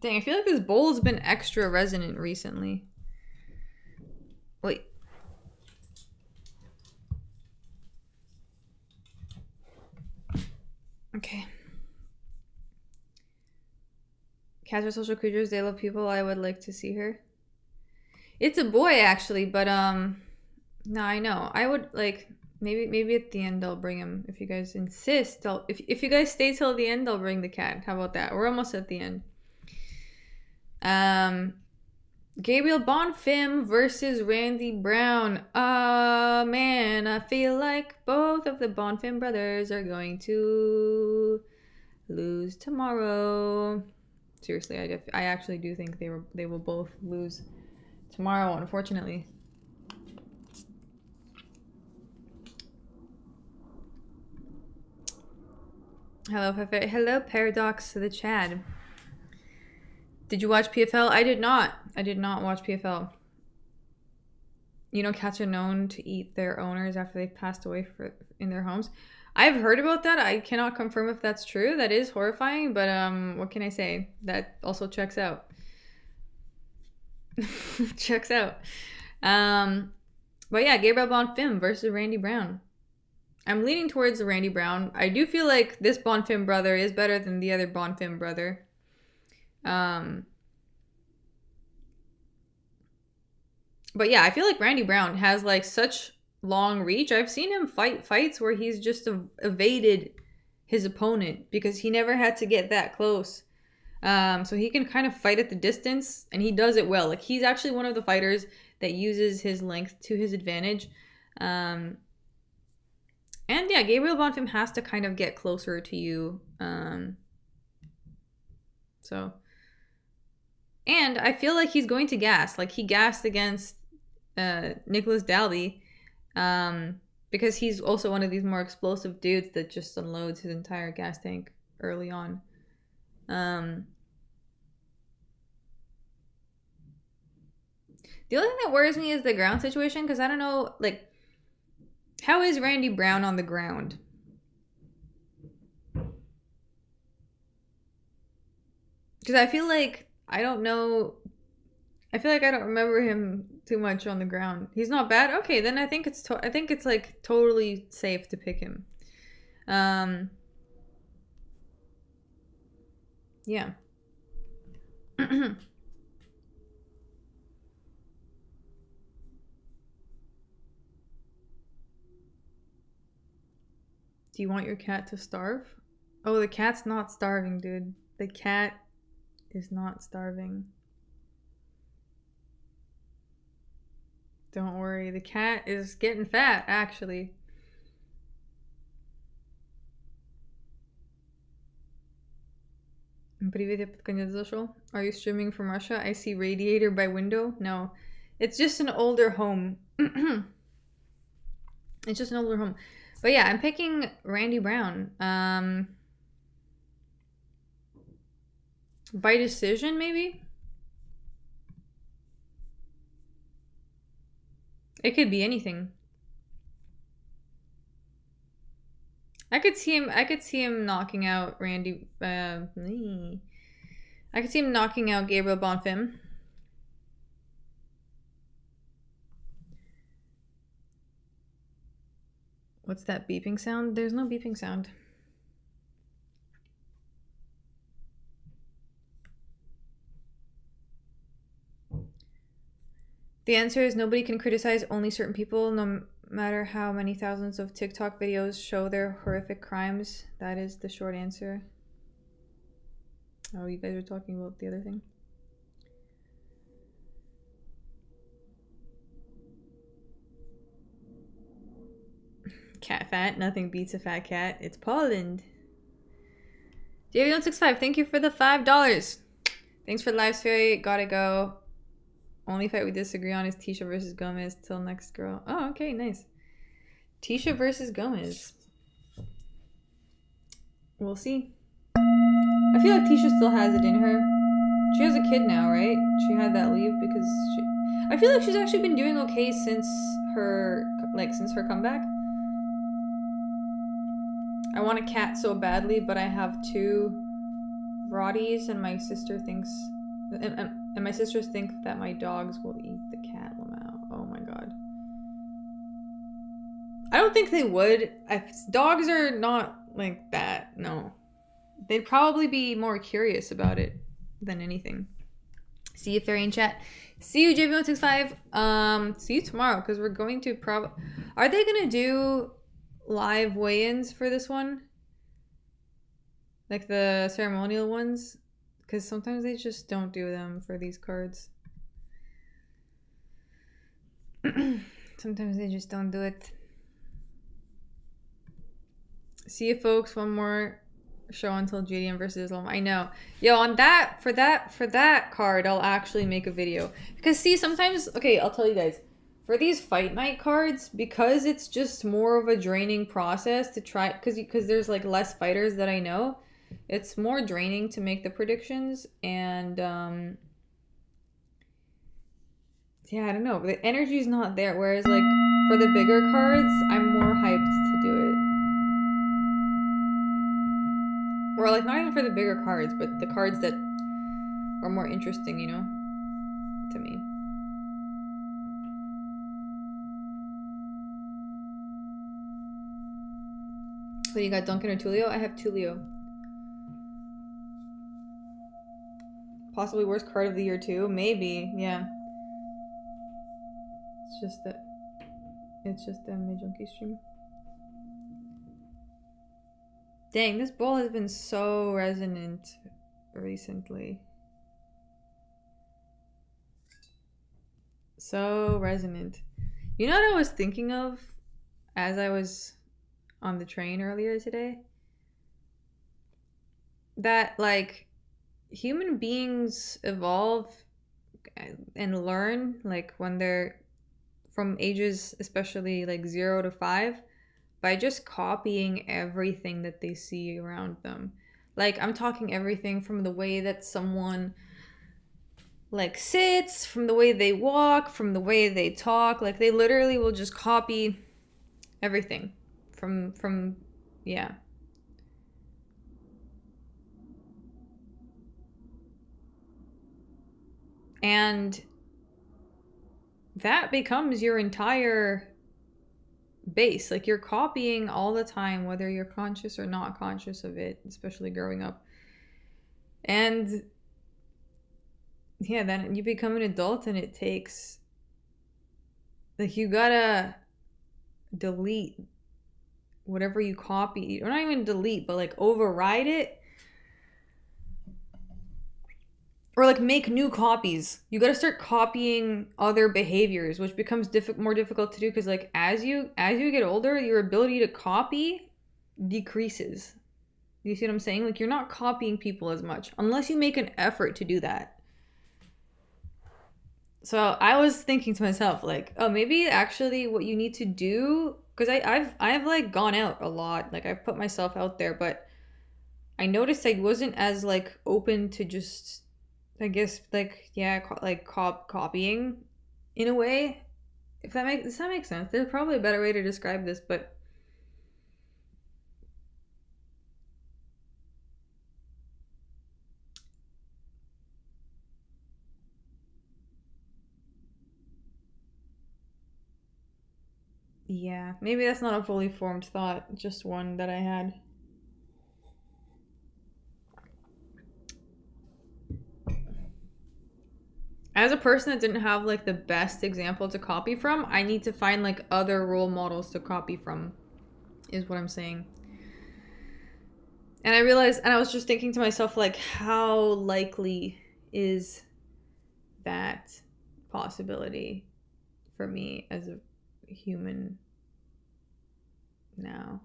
Dang, I feel like this bowl's been extra resonant recently. Wait. Okay. Cats are social creatures. They love people. I would like to see her. It's a boy, actually, but, no, I know. I would, like, maybe at the end I'll bring him. If you guys insist, if you guys stay till the end, I'll bring the cat. How about that? We're almost at the end. Gabriel Bonfim versus Randy Brown. Man, I feel like both of the Bonfim brothers are going to lose tomorrow. Seriously, I actually do think they will both lose tomorrow, unfortunately. Hello, Paradox to the Chad. Did you watch PFL? I did not. I did not watch PFL. You know, cats are known to eat their owners after they've passed away in their homes. I've heard about that. I cannot confirm if that's true. That is horrifying, but what can I say? That also checks out. Checks out. But yeah, Gabriel Bonfim versus Randy Brown. I'm leaning towards the Randy Brown. I do feel like this Bonfim brother is better than the other Bonfim brother. But yeah, I feel like Randy Brown has like such long reach. I've seen him fight fights where he's just evaded his opponent because he never had to get that close. So he can kind of fight at the distance, and he does it well. Like, he's actually one of the fighters that uses his length to his advantage. And yeah, Gabriel Bonfim has to kind of get closer to you. So, and I feel like he's going to gas. Like, he gassed against Nicholas Dalby, because he's also one of these more explosive dudes that just unloads his entire gas tank early on. The only thing that worries me is the ground situation, because I don't know, like, how is Randy Brown on the ground? Because I feel like I don't know. I feel like I don't remember him too much on the ground. He's not bad. Okay, then I think it's like totally safe to pick him. Yeah. Do you want your cat to starve? Oh, the cat's not starving, dude. The cat is not starving. Don't worry, the cat is getting fat, actually. Are you streaming from Russia? I see radiator by window. No, it's just an older home. It's just an older home. But yeah, I'm picking Randy Brown. By decision, maybe? It could be anything. I could see him knocking out Randy. I could see him knocking out Gabriel Bonfim. What's that beeping sound? There's no beeping sound. The answer is nobody can criticize only certain people, no matter how many thousands of TikTok videos show their horrific crimes. That is the short answer. Oh, you guys are talking about the other thing? Cat fat. Nothing beats a fat cat. It's Poland. JV165, thank you for the $5. Thanks for the live, Fairy. Gotta go. Only fight we disagree on is Tisha versus Gomez. Till next girl. Oh, okay, nice. Tisha versus Gomez. We'll see. I feel like Tisha still has it in her. She has a kid now, right? She had that leave because I feel like she's actually been doing okay since her comeback. I want a cat so badly, but I have two Rotties and my sister thinks, and my sisters think that my dogs will eat the cat lamau. Oh my god. I don't think they would. Dogs are not like that. No. They'd probably be more curious about it than anything. See you, Fairy in chat. See you, JV165. See you tomorrow, because we're going to Are they going to do live weigh-ins for this one? Like the ceremonial ones? Because sometimes they just don't do them for these cards. Sometimes they just don't do it. See you, folks. One more show until JDM versus Islam. I know. Yo, on that, for that card, I'll actually make a video. Because see, sometimes, okay, I'll tell you guys. For these fight night cards, because it's just more of a draining process to try, because there's like less fighters that I know, it's more draining to make the predictions, and yeah, I don't know, the energy's not there, whereas like for the bigger cards, I'm more hyped to do it. Or like not even for the bigger cards, but the cards that are more interesting, you know, to me. So you got Duncan or Tulio? I have Tulio. Possibly worst card of the year too? Maybe, yeah. It's just a my junkie stream. Dang, this ball has been so resonant recently. So resonant. You know what I was thinking of as I was on the train earlier today? That like human beings evolve and learn like when they're from ages especially like 0 to 5 by just copying everything that they see around them. Like I'm talking everything from the way that someone like sits, from the way they walk, from the way they talk. Like they literally will just copy everything from yeah. And that becomes your entire base. Like you're copying all the time, whether you're conscious or not conscious of it, especially growing up. And yeah, then you become an adult and it takes, like, you gotta delete whatever you copied, or not even delete, but like override it, or like make new copies. You gotta start copying other behaviors, which becomes more difficult to do because like as you get older, your ability to copy decreases. You see what I'm saying? Like you're not copying people as much unless you make an effort to do that. So I was thinking to myself, like, oh, maybe actually what you need to do, because I've like gone out a lot, like I've put myself out there, but I noticed I wasn't as like open to just, I guess, like, yeah, like copying in a way. Does that make sense? There's probably a better way to describe this, but yeah, maybe that's not a fully formed thought, just one that I had. As a person that didn't have like the best example to copy from, I need to find like other role models to copy from, is what I'm saying. And I realized, and I was just thinking to myself, like, how likely is that possibility for me as a human now?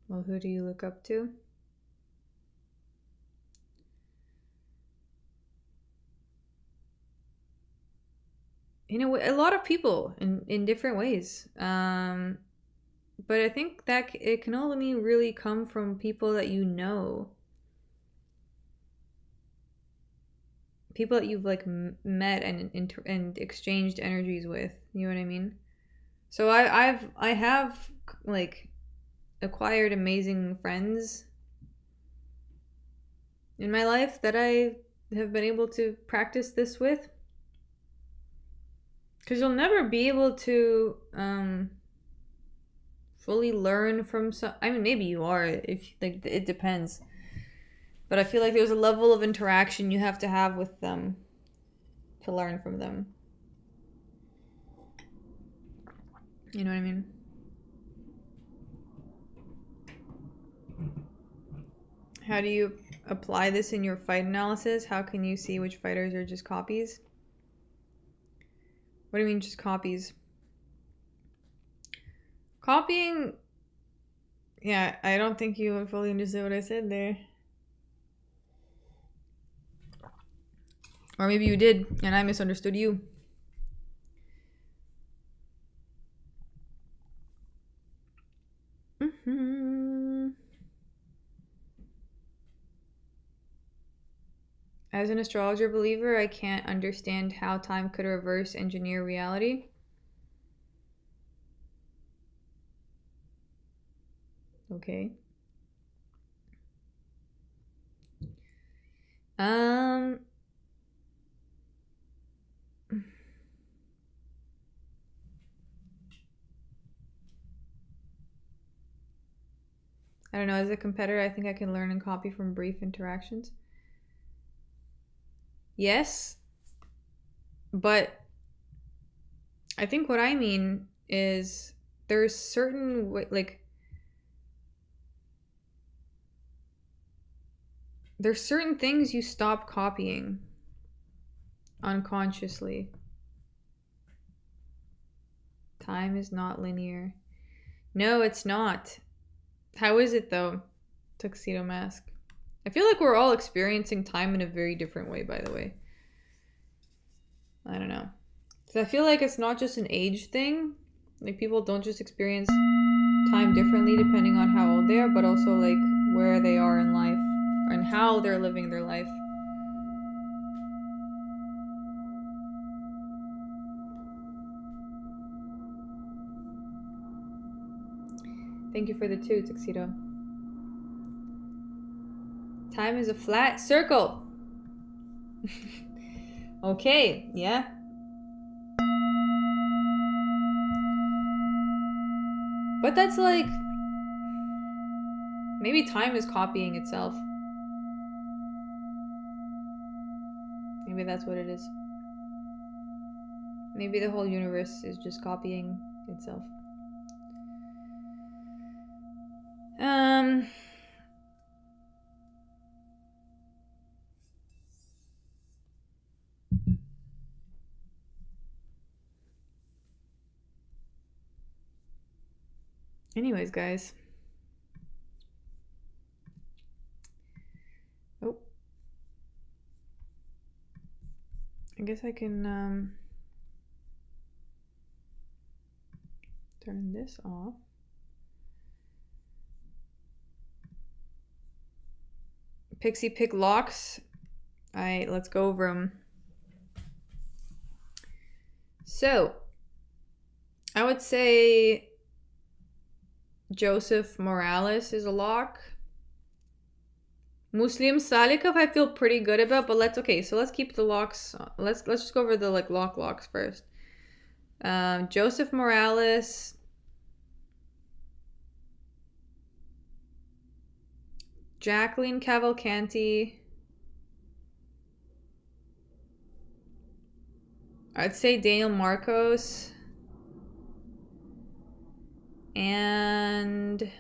Well, who do you look up to? You know, a lot of people in different ways. But I think that it can only really come from people that you know. people that you've like met and exchanged energies with. You know what I mean? So I have like acquired amazing friends in my life that I have been able to practice this with. Because you'll never be able to fully learn from some. I mean, maybe you are, if like it depends. But I feel like there's a level of interaction you have to have with them to learn from them. You know what I mean? How do you apply this in your fight analysis? How can you see which fighters are just copies? What do you mean just copies? Copying... Yeah, I don't think you fully understood what I said there. Or maybe you did, and I misunderstood you. As an astrologer believer, I can't understand how time could reverse engineer reality. Okay. I don't know, as a competitor, I think I can learn and copy from brief interactions. Yes, but I think what I mean is there's certain there's certain things you stop copying unconsciously. Time is not linear. No, it's not. How is it though? Tuxedo Mask. I feel like we're all experiencing time in a very different way, by the way. I don't know. So I feel like it's not just an age thing. Like people don't just experience time differently depending on how old they are, but also like where they are in life and how they're living their life. Thank you for the 2, Tuxedo. Time is a flat circle. Okay, yeah. But that's like... Maybe time is copying itself. Maybe that's what it is. Maybe the whole universe is just copying itself. Anyways, guys. Oh. I guess I can turn this off. Pixie pick locks. Alright, let's go over them. So, I would say Joseph Morales is a lock. Muslim Salikov I feel pretty good about, but let's keep the locks. Let's just go over the like locks first. Joseph Morales, Jacqueline Cavalcanti. I'd say Daniel Marcos. And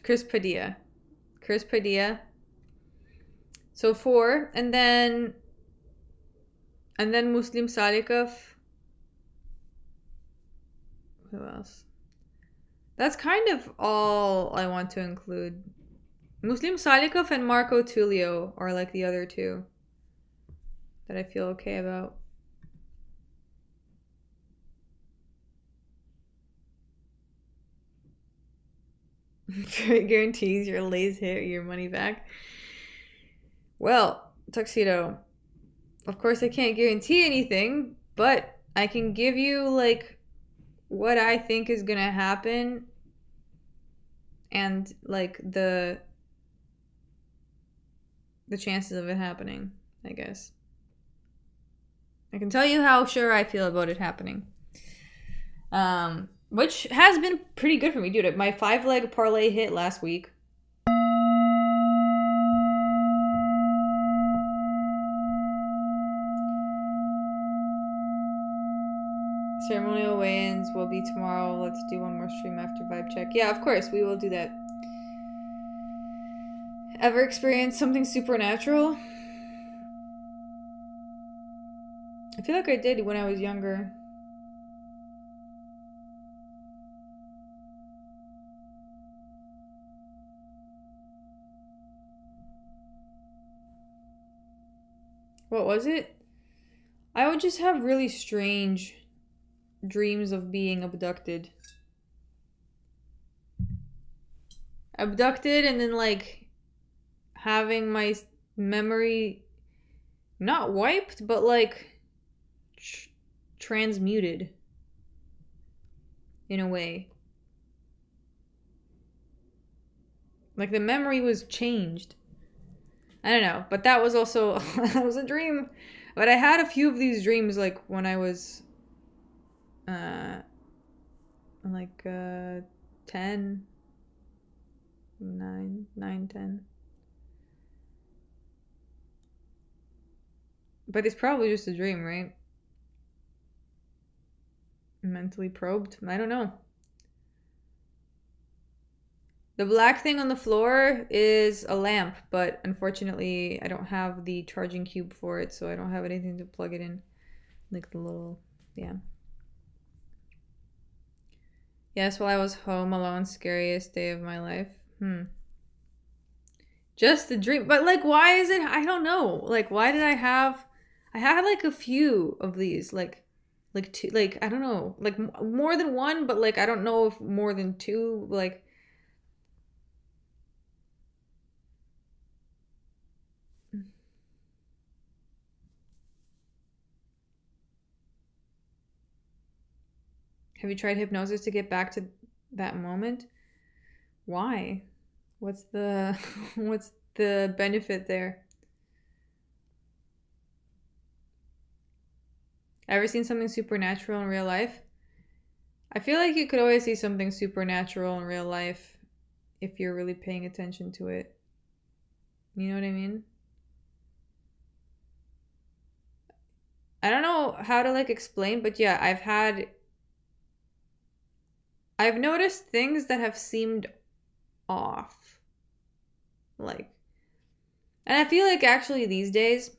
Chris Padilla. Chris Padilla. So 4, and then Muslim Salikov. Who else? That's kind of all I want to include. Muslim Salikov and Marco Tullio are like the other 2 that I feel okay about. Fairy guarantees your lays hit your money back. Well, Tuxedo, of course I can't guarantee anything, but I can give you like what I think is gonna happen and like the chances of it happening, I guess. I can tell you how sure I feel about it happening. Which has been pretty good for me, dude. My 5-leg parlay hit last week. Ceremonial weigh-ins will be tomorrow. Let's do one more stream after vibe check. Yeah, of course, we will do that. Ever experienced something supernatural? I feel like I did when I was younger. What was it? I would just have really strange dreams of being abducted. Abducted and then like having my memory not wiped, but like transmuted in a way. Like the memory was changed. I don't know, but that was also that was a dream. But I had a few of these dreams like when I was 10, 9, 10. But it's probably just a dream, right? Mentally probed? I don't know. The black thing on the floor is a lamp, but unfortunately I don't have the charging cube for it, so I don't have anything to plug it in. Like the little, yeah. Yes, while I was home alone, scariest day of my life. Just a dream. But like, why is it, I don't know. Like, why did I had like a few of these, like two, like, I don't know, like more than one, but like, I don't know if more than two, like, have you tried hypnosis to get back to that moment? Why? What's the what's the benefit there? Ever seen something supernatural in real life? I feel like you could always see something supernatural in real life if you're really paying attention to it. You know what I mean? I don't know how to like explain, but yeah, I've noticed things that have seemed off. Like, and I feel like actually these days,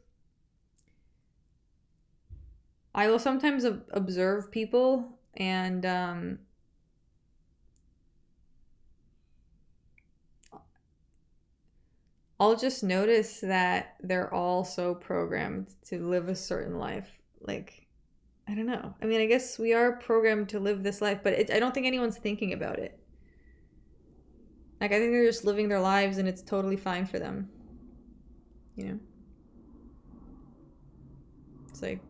I will sometimes observe people and I'll just notice that they're all so programmed to live a certain life. Like, I don't know. I mean, I guess we are programmed to live this life, but I don't think anyone's thinking about it. Like, I think they're just living their lives and it's totally fine for them. You know? It's like,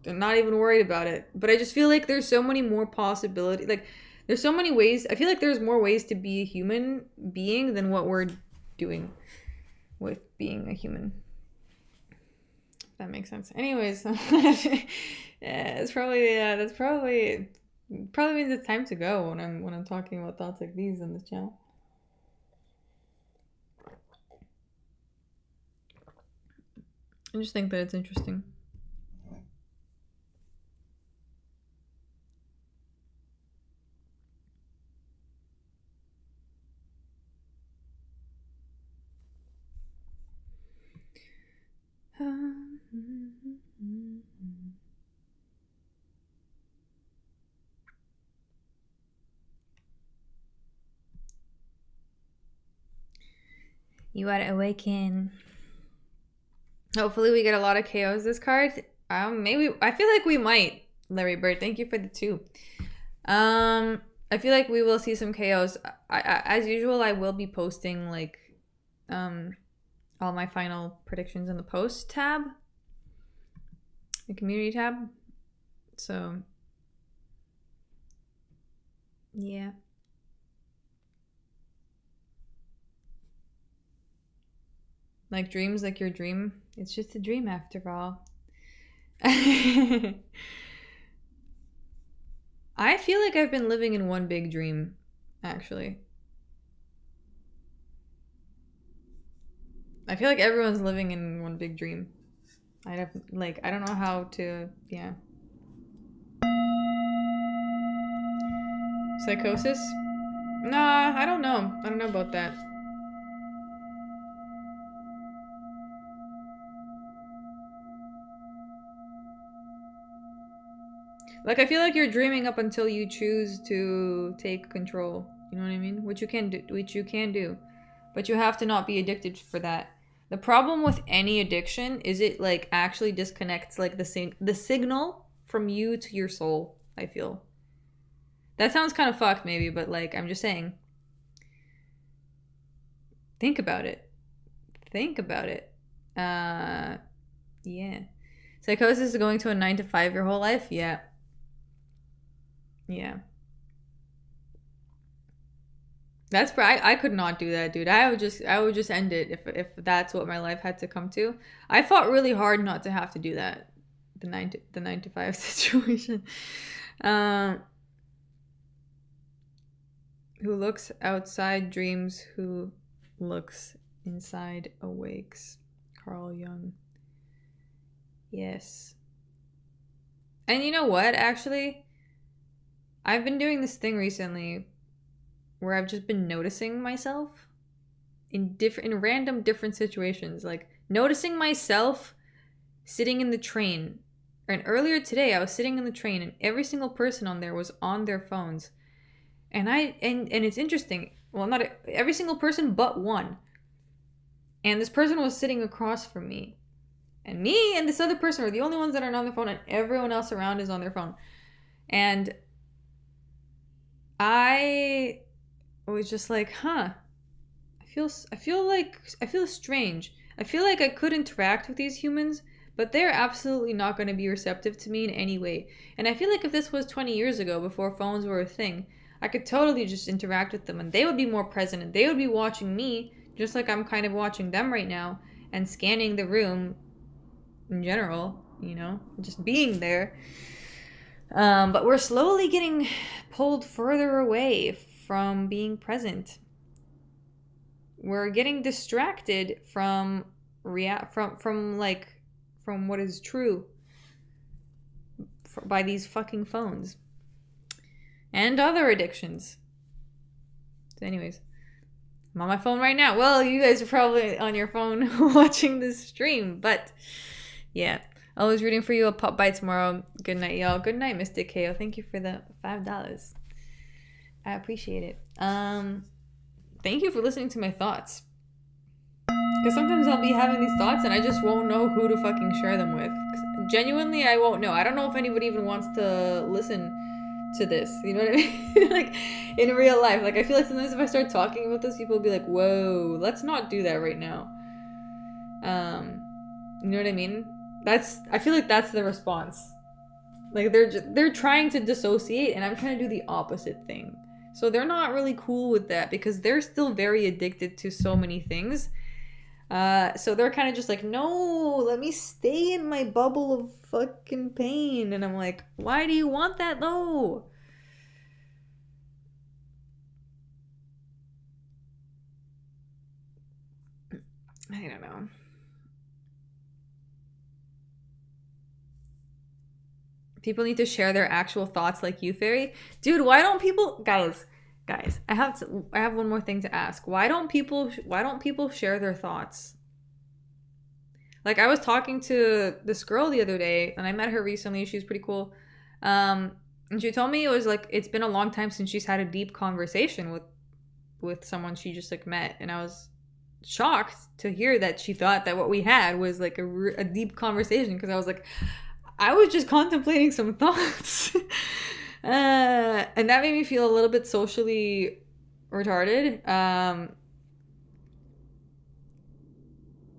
they're not even worried about it. But I just feel like there's so many more possibilities. Like, there's so many ways. I feel like there's more ways to be a human being than what we're doing with being a human. If that makes sense. Anyways, yeah, it's probably that's probably means it's time to go when I'm talking about thoughts like these on this channel. I just think that it's interesting. You gotta awaken. Hopefully we get a lot of KOs this card. Maybe I feel like we might. Larry Bird, thank you for the 2. I feel like we will see some chaos. As usual, I will be posting like all my final predictions in the post tab, the community tab. So yeah. Like dreams, like your dream. It's just a dream after all. I feel like I've been living in one big dream, actually. I feel like everyone's living in one big dream. I don't know how to, yeah. Psychosis? Nah, I don't know. I don't know about that. Like, I feel like you're dreaming up until you choose to take control. You know what I mean? Which you can do. But you have to not be addicted for that. The problem with any addiction is it, like, actually disconnects, like, the signal from you to your soul, I feel. That sounds kind of fucked, maybe, but, like, I'm just saying. Think about it. Yeah. Psychosis is going to a 9 to 5 your whole life? Yeah. That's I could not do that, dude. I would just end it if that's what my life had to come to. I fought really hard not to have to do that. The 9 to 5 situation. Who looks outside dreams, who looks inside awakes. Carl Jung. Yes. And you know what, actually? I've been doing this thing recently where I've just been noticing myself in random different situations. Like noticing myself sitting in the train. And earlier today I was sitting in the train and every single person on there was on their phones. And it's interesting. Well, not every single person but one. And this person was sitting across from me. And me and this other person are the only ones that are on their phone, and everyone else around is on their phone. And I was just like, huh. I feel strange. I feel like I could interact with these humans, but they're absolutely not going to be receptive to me in any way. And I feel like if this was 20 years ago, before phones were a thing, I could totally just interact with them, and they would be more present, and they would be watching me, just like I'm kind of watching them right now, and scanning the room in general, you know, just being there. But we're slowly getting pulled further away from being present. We're getting distracted from what is true by these fucking phones and other addictions. So anyways, I'm on my phone right now. Well, you guys are probably on your phone watching this stream, but yeah. Always rooting for you. I'll pop by tomorrow. Good night, y'all. Good night, Mr. KO. Thank you for the $5. I appreciate it. Thank you for listening to my thoughts. Because sometimes I'll be having these thoughts and I just won't know who to fucking share them with. Genuinely, I won't know. I don't know if anybody even wants to listen to this. You know what I mean? Like, in real life. Like, I feel like sometimes if I start talking about this, people will be like, whoa, let's not do that right now. You know what I mean? I feel like that's the response. Like they're trying to dissociate and I'm trying to do the opposite thing. So they're not really cool with that because they're still very addicted to so many things. So they're kind of just like, no, let me stay in my bubble of fucking pain. And I'm like, why do you want that though? I don't know. People need to share their actual thoughts like you, Fairy. Dude, why don't people... Guys, I have one more thing to ask. Why don't people share their thoughts? Like, I was talking to this girl the other day, and I met her recently. She's pretty cool. And she told me it was like, it's been a long time since she's had a deep conversation with someone she just like met. And I was shocked to hear that she thought that what we had was like a deep conversation, because I was like... I was just contemplating some thoughts. And that made me feel a little bit socially retarded.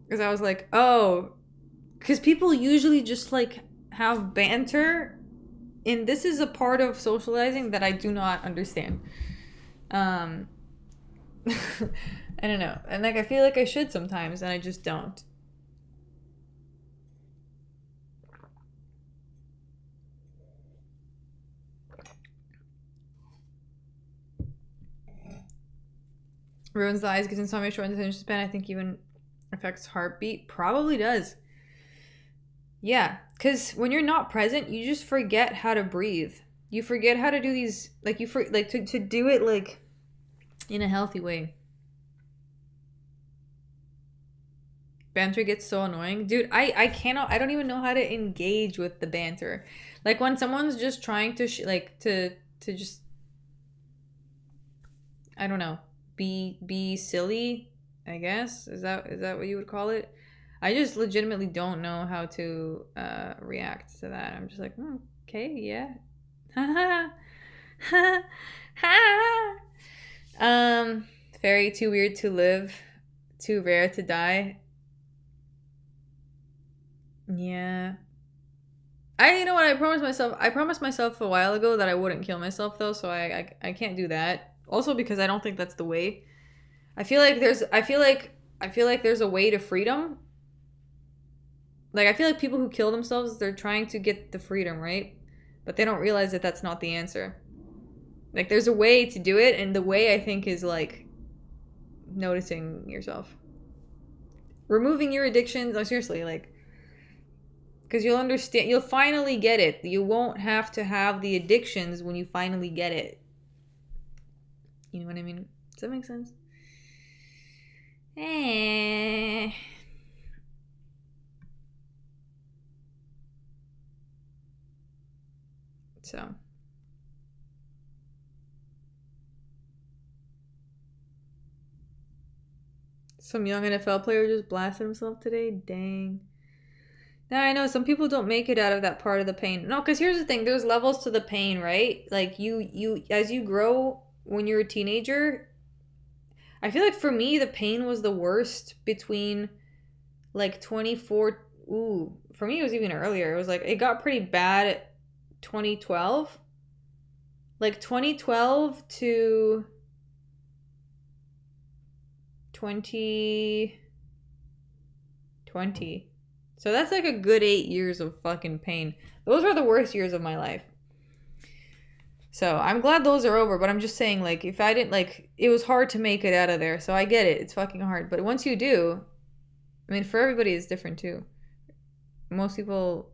Because I was like, oh, because people usually just like have banter, and this is a part of socializing that I do not understand. I don't know, and like I feel like I should sometimes, and I just don't. Ruins the eyes, gives insomnia, short attention span. I think even affects heartbeat. Probably does. Yeah, because when you're not present, you just forget how to breathe. You forget how to do these, like to do it like in a healthy way. Banter gets so annoying, dude. I cannot. I don't even know how to engage with the banter. Like when someone's just trying to to just, I don't know, be silly, I guess. Is that what you would call it? I just legitimately don't know how to react to that. I'm just like, okay, yeah. Fairy, too weird to live, too rare to die. Yeah. You know what, I promised myself a while ago that I wouldn't kill myself though, so I can't do that. Also because I don't think that's the way. I feel like there's a way to freedom. Like I feel like people who kill themselves, they're trying to get the freedom, right? But they don't realize that that's not the answer. Like there's a way to do it, and the way I think is like noticing yourself. Removing your addictions, no, seriously, like, because you'll understand, you'll finally get it. You won't have to have the addictions when you finally get it. You know what I mean? Does that make sense? So. Some young NFL player just blasted himself today? Dang. Now I know some people don't make it out of that part of the pain. No, because here's the thing. There's levels to the pain, right? Like you as you grow when you're a teenager, I feel like for me the pain was the worst between like 24. Ooh, for me it was even earlier. It was like it got pretty bad at 2012. Like 2012 to 2020. So that's like a good 8 years of fucking pain. Those are the worst years of my life. So I'm glad those are over, but I'm just saying, like, if I didn't, like, it was hard to make it out of there. So I get it. It's fucking hard. But once you do, I mean, for everybody, it's different too. Most people,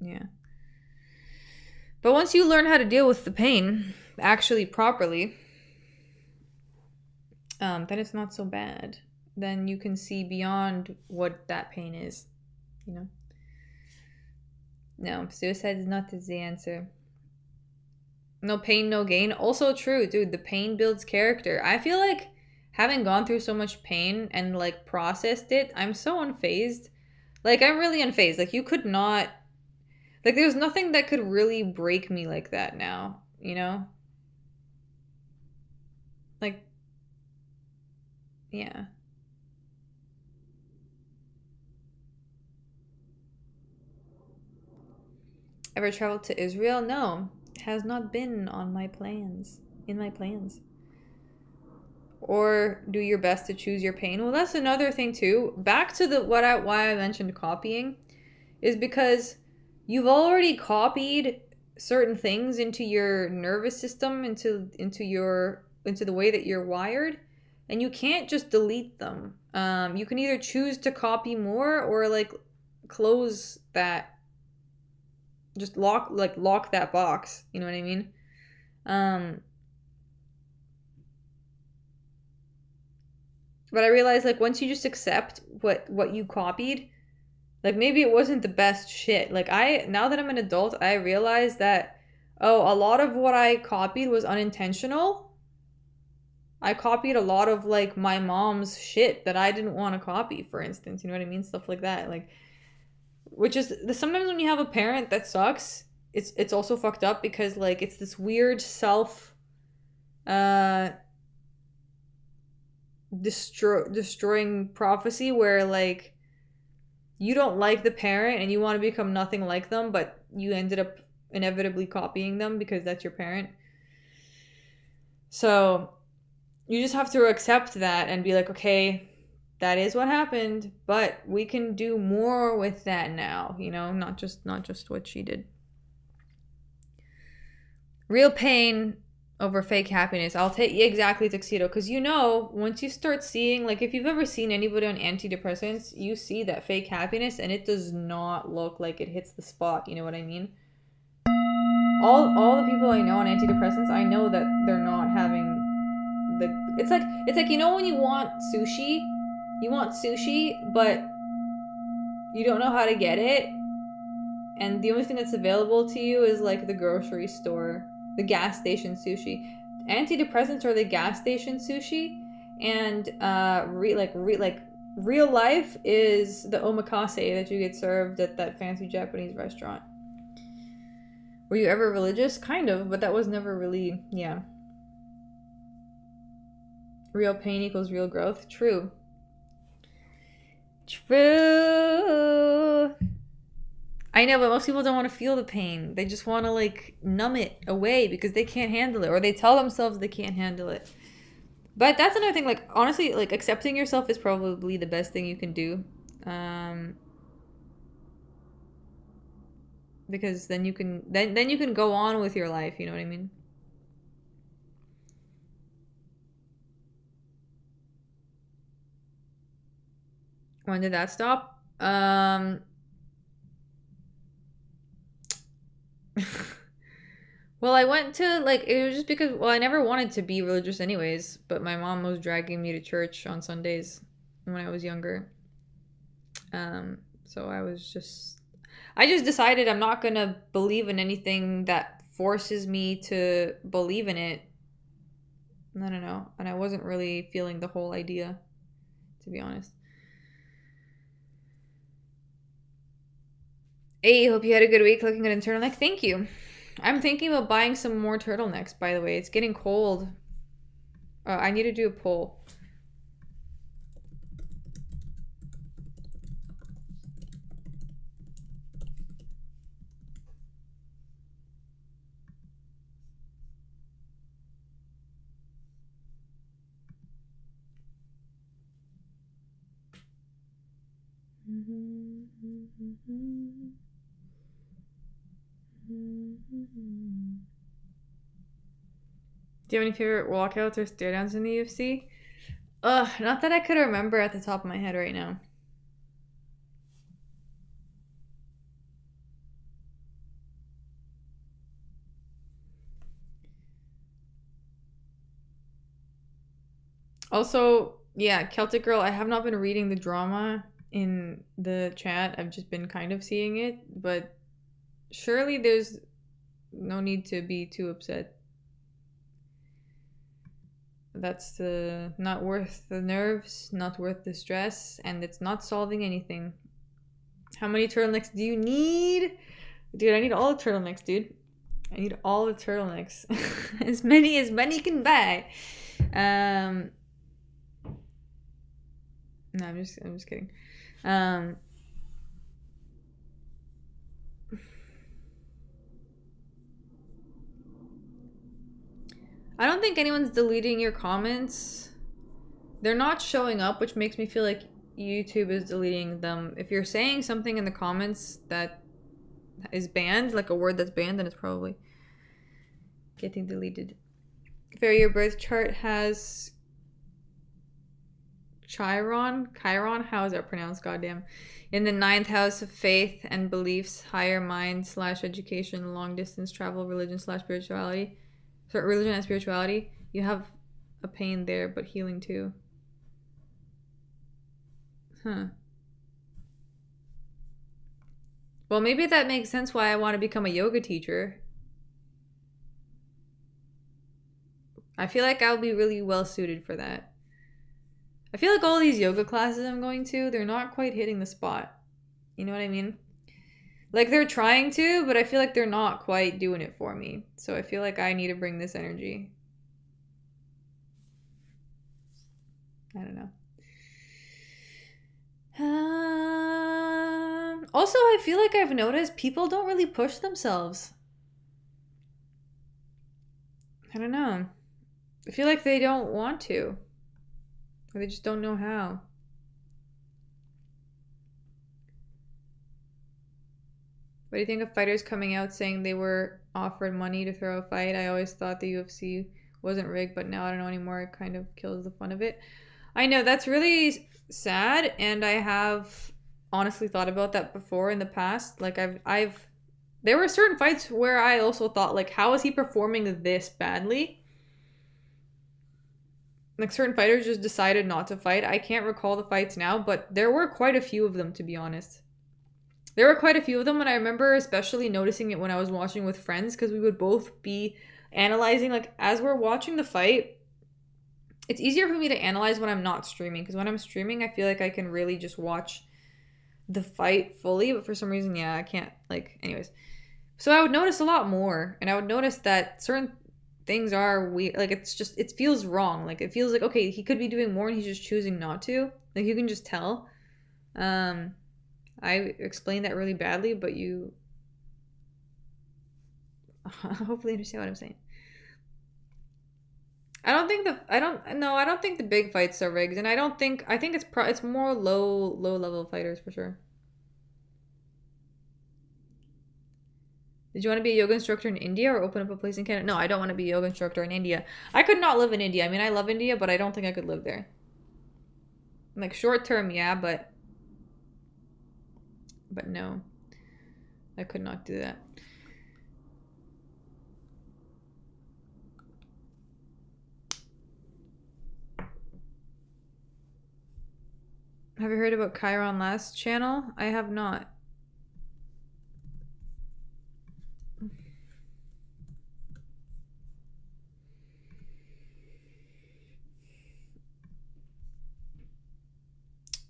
yeah. But once you learn how to deal with the pain actually properly, then it's not so bad. Then you can see beyond what that pain is, you know? No, suicide is not the answer. No pain, no gain. Also true, dude. The pain builds character. I feel like having gone through so much pain and like processed it, I'm so unfazed. Like I'm really unfazed. Like you could not, like there's nothing that could really break me like that now, you know? Like, yeah. Ever traveled to Israel? No, has not been on my plans. In my plans. Or do your best to choose your pain. Well, that's another thing too. Back to the why I mentioned copying is because you've already copied certain things into your nervous system, into the way that you're wired, and you can't just delete them. You can either choose to copy more or like close that, just lock that box, you know what I mean? But I realized like once you just accept what you copied, like maybe it wasn't the best shit. Like now that I'm an adult, I realize that a lot of what I copied was unintentional. I copied a lot of like my mom's shit that I didn't want to copy, for instance, you know what I mean? Stuff like that. Like, which is sometimes when you have a parent that sucks, it's also fucked up because like it's this weird destroying prophecy where like you don't like the parent and you want to become nothing like them, but you ended up inevitably copying them because that's your parent. So you just have to accept that and be like, okay, that is what happened, but we can do more with that now, you know, not just what she did. Real pain over fake happiness. I'll take exactly tuxedo because you know once you start seeing, like, if you've ever seen anybody on antidepressants, you see that fake happiness and it does not look like it hits the spot. You know what I mean? All the people I know on antidepressants, I know that they're not having the. It's like you know when you want sushi, but you don't know how to get it, and the only thing that's available to you is like the grocery store, the gas station sushi. Antidepressants are the gas station sushi, and real life is the omakase that you get served at that fancy Japanese restaurant. Were you ever religious? Kind of, but that was never really, yeah. Real pain equals real growth. True. I know, but most people don't want to feel the pain. They just want to like numb it away because they can't handle it, or they tell themselves they can't handle it. But that's another thing. Like, honestly, like accepting yourself is probably the best thing you can do. Because then you can go on with your life. You know what I mean? When did that stop? Well, I went to, like, it was just because, well, I never wanted to be religious anyways, but my mom was dragging me to church on Sundays when I was younger. So I just decided I'm not gonna believe in anything that forces me to believe in it. I don't know. And I wasn't really feeling the whole idea, to be honest. Hey, hope you had a good week looking at a turtleneck. Thank you. I'm thinking about buying some more turtlenecks, by the way. It's getting cold. I need to do a poll. Do you have any favorite walkouts or stare downs in the UFC? Not that I could remember at the top of my head right now. Also, yeah, Celtic Girl, I have not been reading the drama in the chat. I've just been kind of seeing it, but surely there's no need to be too upset. That's not worth the nerves, not worth the stress, and it's not solving anything. How many turtlenecks do you need? Dude, I need all the turtlenecks, dude. I need all the turtlenecks. as many can buy. No, I'm just kidding. I don't think anyone's deleting your comments. They're not showing up, which makes me feel like YouTube is deleting them. If you're saying something in the comments that is banned, like a word that's banned, then it's probably getting deleted. Fairy, your birth chart has Chiron, how is that pronounced? Goddamn. In the 9th house of faith and beliefs, higher mind / education, long distance travel, religion / spirituality. So religion and spirituality. You have a pain there, but healing too. Huh. Well, maybe that makes sense why I want to become a yoga teacher. I feel like I'll be really well suited for that. I feel like all these yoga classes I'm going to, they're not quite hitting the spot. You know what I mean? Like, they're trying to, but I feel like they're not quite doing it for me. So I feel like I need to bring this energy. I don't know. Also, I feel like I've noticed people don't really push themselves. I don't know. I feel like they don't want to. Or they just don't know how. What do you think of fighters coming out saying they were offered money to throw a fight? I always thought the UFC wasn't rigged, but now I don't know anymore. It kind of kills the fun of it. I know, that's really sad, and I have honestly thought about that before in the past. Like, there were certain fights where I also thought, like, how is he performing this badly? Like, certain fighters just decided not to fight. I can't recall the fights now, but there were quite a few of them, to be honest. There were quite a few of them, and I remember especially noticing it when I was watching with friends, because we would both be analyzing, like, as we're watching the fight. It's easier for me to analyze when I'm not streaming, because when I'm streaming, I feel like I can really just watch the fight fully, but for some reason, yeah, I can't, like, anyways. So I would notice a lot more, and I would notice that certain things are weird. Like, it's just, it feels wrong. Like, it feels like, okay, he could be doing more and he's just choosing not to. Like, you can just tell. I explained that really badly, but you hopefully understand what I'm saying. I don't think the big fights are rigged, and I think it's more low level fighters for sure. Did you want to be a yoga instructor in India or open up a place in Canada? No, I don't want to be a yoga instructor in India. I could not live in India. I mean, I love India, but I don't think I could live there. Like, short term, yeah, but no. I could not do that. Have you heard about Chiron Last channel? I have not.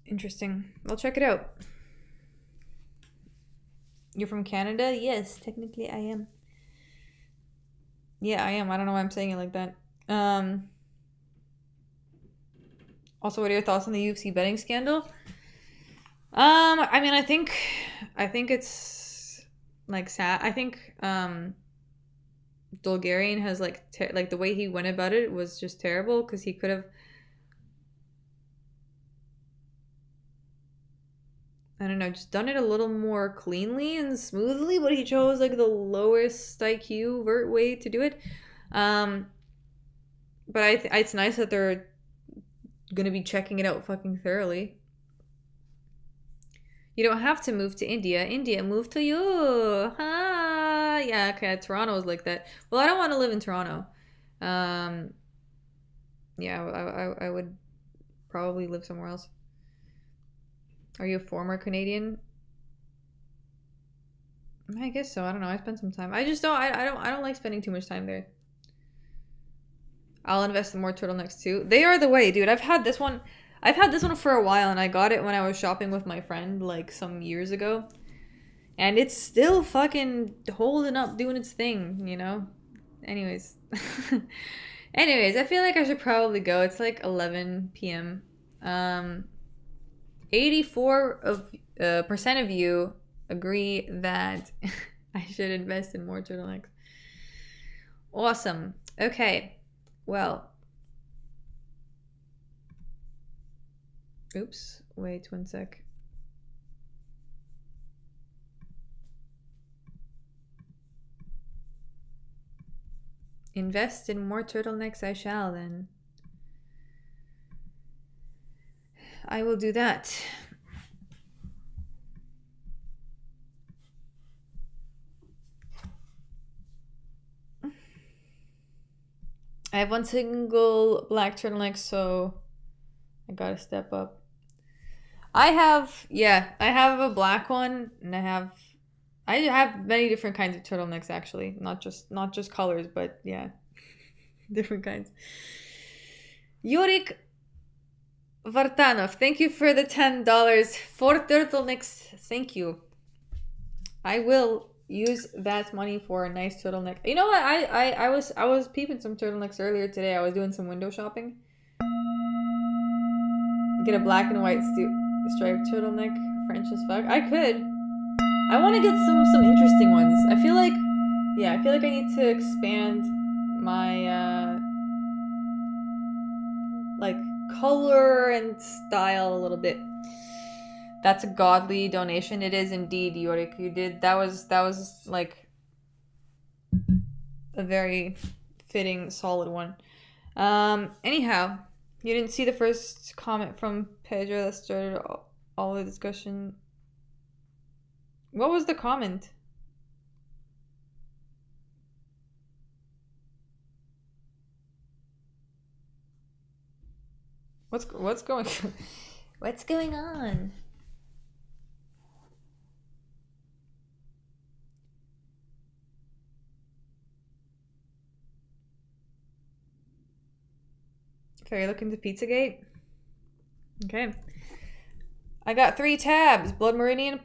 Interesting. I'll check it out. You're from Canada? Yes, technically I am. Yeah, I am. I don't know why I'm saying it like that. Also, what are your thoughts on the UFC betting scandal? I mean, I think it's like sad. I think Bulgarian has like the way he went about it was just terrible, because he could have, I don't know, just done it a little more cleanly and smoothly, but he chose like the lowest IQ vert way to do it. But it's nice that they're gonna be checking it out fucking thoroughly. You don't have to move to India. India, move to you. Ah, yeah, okay, Toronto is like that. Well, I don't want to live in Toronto. Yeah, I would probably live somewhere else. Are you a former Canadian? I guess so. I don't know. I spent some time. I just don't. I don't like spending too much time there. I'll invest in more turtlenecks too. They are the way, dude. I've had this one for a while, and I got it when I was shopping with my friend like some years ago. And it's still fucking holding up, doing its thing, you know? Anyways. Anyways, I feel like I should probably go. It's like 11 p.m. 84% of you agree that I should invest in more turtlenecks. Awesome. Okay. Well. Oops. Wait 1 sec. Invest in more turtlenecks I shall, then. I will do that. I have one single black turtleneck, so I gotta step up. I have a black one, and I have many different kinds of turtlenecks, actually. Not just colors, but yeah. Different kinds. Yurik Vartanov, thank you for the $10. 4 turtlenecks. Thank you. I will use that money for a nice turtleneck. You know what? I was peeping some turtlenecks earlier today. I was doing some window shopping. Get a black and white striped turtleneck, French as fuck. I could. I want to get some interesting ones. I feel like I need to expand my like color and style a little bit. That's a godly donation. It is indeed, Yorick. You did. That was like a very fitting, solid one. Anyhow, you didn't see the first comment from Pedro that started all the discussion. What was the comment? What's going what's going on? Okay, you're looking to Pizzagate? Okay. I got 3 tabs. Blood Meridian,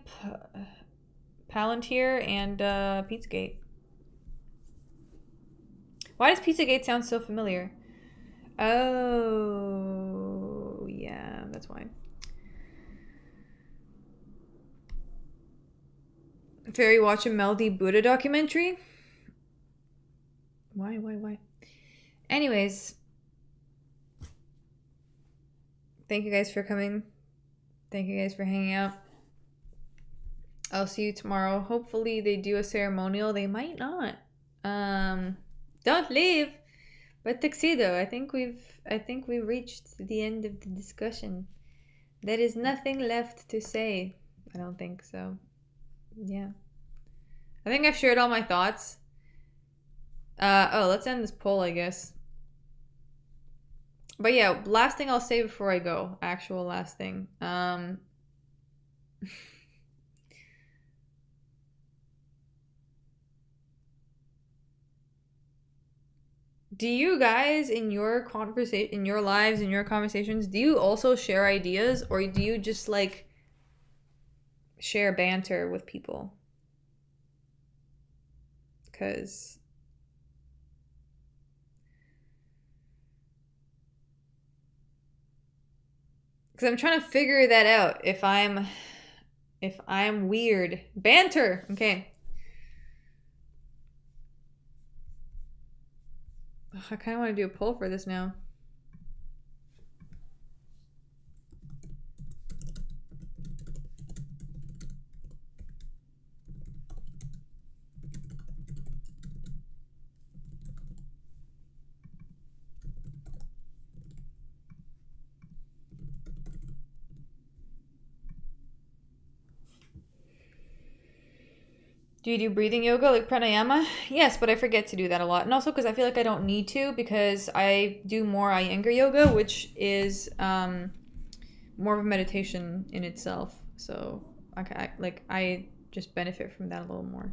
Palantir, and Pizzagate. Why does Pizzagate sound so familiar? Oh, yeah, that's why. Fairy watch a Melody Buddha documentary? Why? Anyways. Thank you guys for coming. Thank you guys for hanging out. I'll see you tomorrow. Hopefully they do a ceremonial. They might not. Don't leave. But Tuxedo, I think we've reached the end of the discussion. There is nothing left to say. I don't think so. Yeah. I think I've shared all my thoughts. Let's end this poll, I guess. But yeah, last thing I'll say before I go. Actual last thing. Do you guys in your lives, in your conversations, do you also share ideas, or do you just like share banter with people? Because I'm trying to figure that out. If I'm weird. Banter. Okay. I kind of want to do a poll for this now. Do you do breathing yoga like pranayama? Yes, but I forget to do that a lot. And also because I feel like I don't need to, because I do more Iyengar yoga, which is more of a meditation in itself. So I just benefit from that a little more.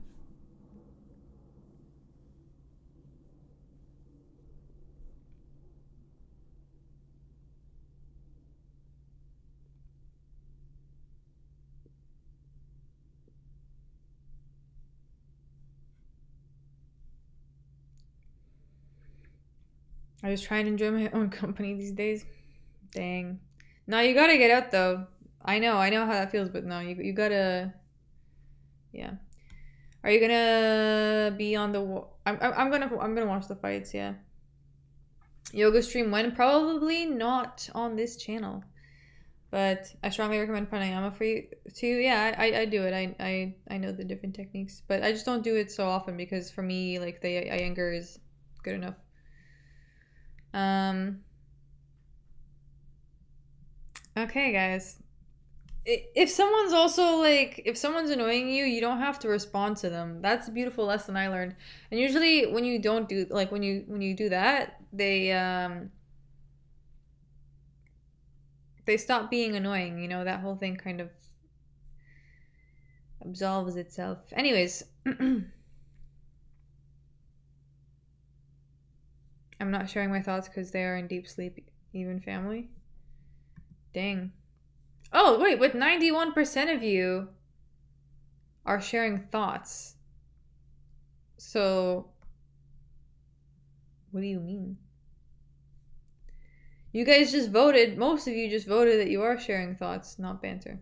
I was trying to enjoy my own company these days. Dang. No, you gotta get out though. I know how that feels, but no, you gotta. Yeah. Are you gonna be on the? I'm gonna watch the fights. Yeah. Yoga stream when? Probably not on this channel, but I strongly recommend pranayama for you too. Yeah, I do it. I know the different techniques, but I just don't do it so often because for me, like the Iyengar is good enough. Okay, guys. If someone's annoying you, you don't have to respond to them. That's a beautiful lesson I learned. And usually when you don't do when you do that, they stop being annoying, you know, that whole thing kind of absolves itself. Anyways, I'm not sharing my thoughts because they are in deep sleep, even family. Dang. Oh, wait, with 91% of you. are sharing thoughts. So, what do you mean? You guys just voted, most of you just voted that you are sharing thoughts, not banter.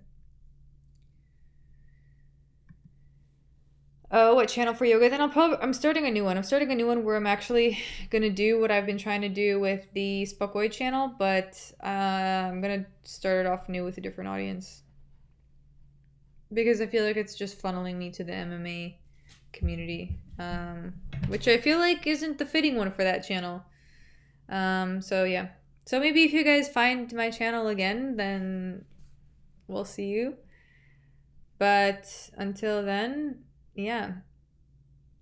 What channel for yoga? Then I'm starting a new one. I'm starting a new one where I'm actually gonna do what I've been trying to do with the Spokoi channel, but I'm gonna start it off new with a different audience. Because I feel like it's just funneling me to the MMA community, which I feel like isn't the fitting one for that channel. So yeah. So maybe if you guys find my channel again, then we'll see you. But until then, yeah,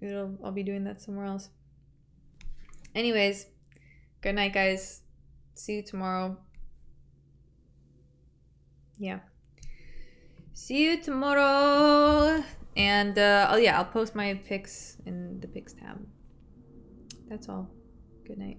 I'll be doing that somewhere else. Anyways, good night, guys. See you tomorrow. Yeah. See you tomorrow. And I'll post my pics in the pics tab. That's all. Good night.